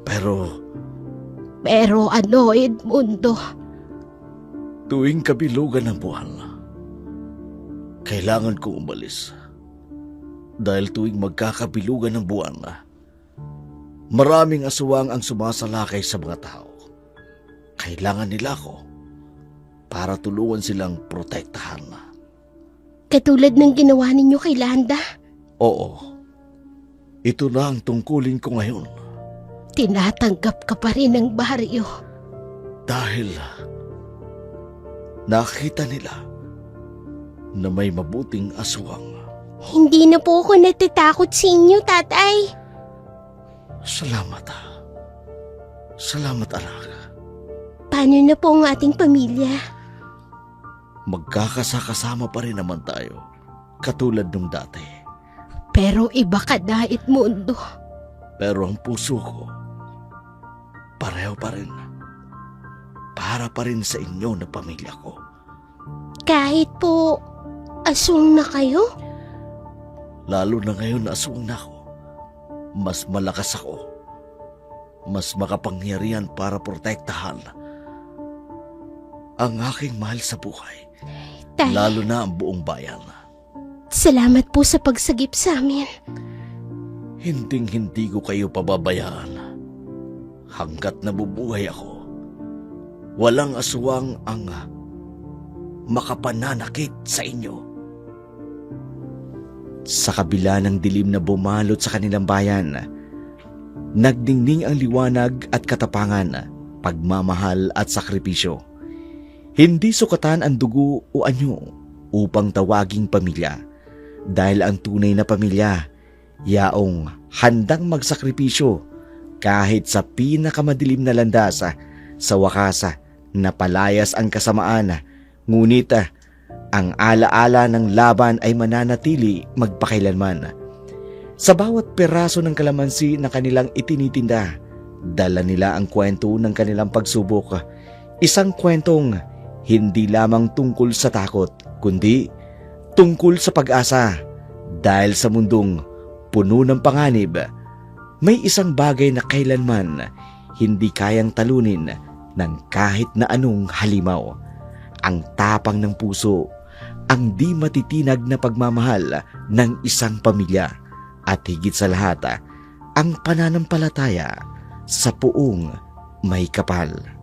Pero Pero ano, Edmundo? tuwing kabilugan ng buwan, kailangan kong umalis. Dahil tuwing magkakabilugan ng buwan, maraming aswang ang sumasalakay sa mga tao. Kailangan nila ako para tulungan silang protektahan. Katulad ng ginawa ninyo kay Landa, Oo, ito na ang tungkulin ko ngayon. tinatanggap ka pa rin ng baryo. Dahil nakita nila na may mabuting aswang. Hindi na po ako natatakot sa inyo, tatay. Salamat. Salamat, anak. Paano na po ang ating pamilya? Magkakasakasama pa rin naman tayo, katulad nung dati. Pero iba ka na, Edmundo. Pero ang puso ko, pareho pa rin. Para pa rin sa inyo na pamilya ko. Kahit po aswang na kayo? Lalo na ngayon na aswang na ako. Mas malakas ako. Mas makapangyarihan para protektahan ang aking mahal sa buhay. Tay, Lalo na ang buong bayan. salamat po sa pagsagip sa amin. Hinding-hindi ko kayo pababayaan. Hanggat nabubuhay ako, walang aswang ang makapananakit sa inyo. Sa kabila ng dilim na bumalot sa kanilang bayan, nagdingning ang liwanag at katapangan, pagmamahal at sakripisyo. Hindi sukatan ang dugo o anyo upang tawaging pamilya, dahil ang tunay na pamilya, yaong handang magsakripisyo kahit sa pinakamadilim na landas. Sa wakas, napalayas ang kasamaan, ngunit ang alaala ng laban ay mananatili magpakailanman. Sa bawat peraso ng kalamansi na kanilang itinitinda, dala nila ang kwento ng kanilang pagsubok. Isang kwentong hindi lamang tungkol sa takot, kundi tungkol sa pag-asa. Dahil sa mundong puno ng panganib, may isang bagay na kailanman hindi kayang talunin ng kahit na anong halimaw. Ang tapang ng puso, ang di matitinag na pagmamahal ng isang pamilya, at higit sa lahat, ang pananampalataya sa puong may kapal.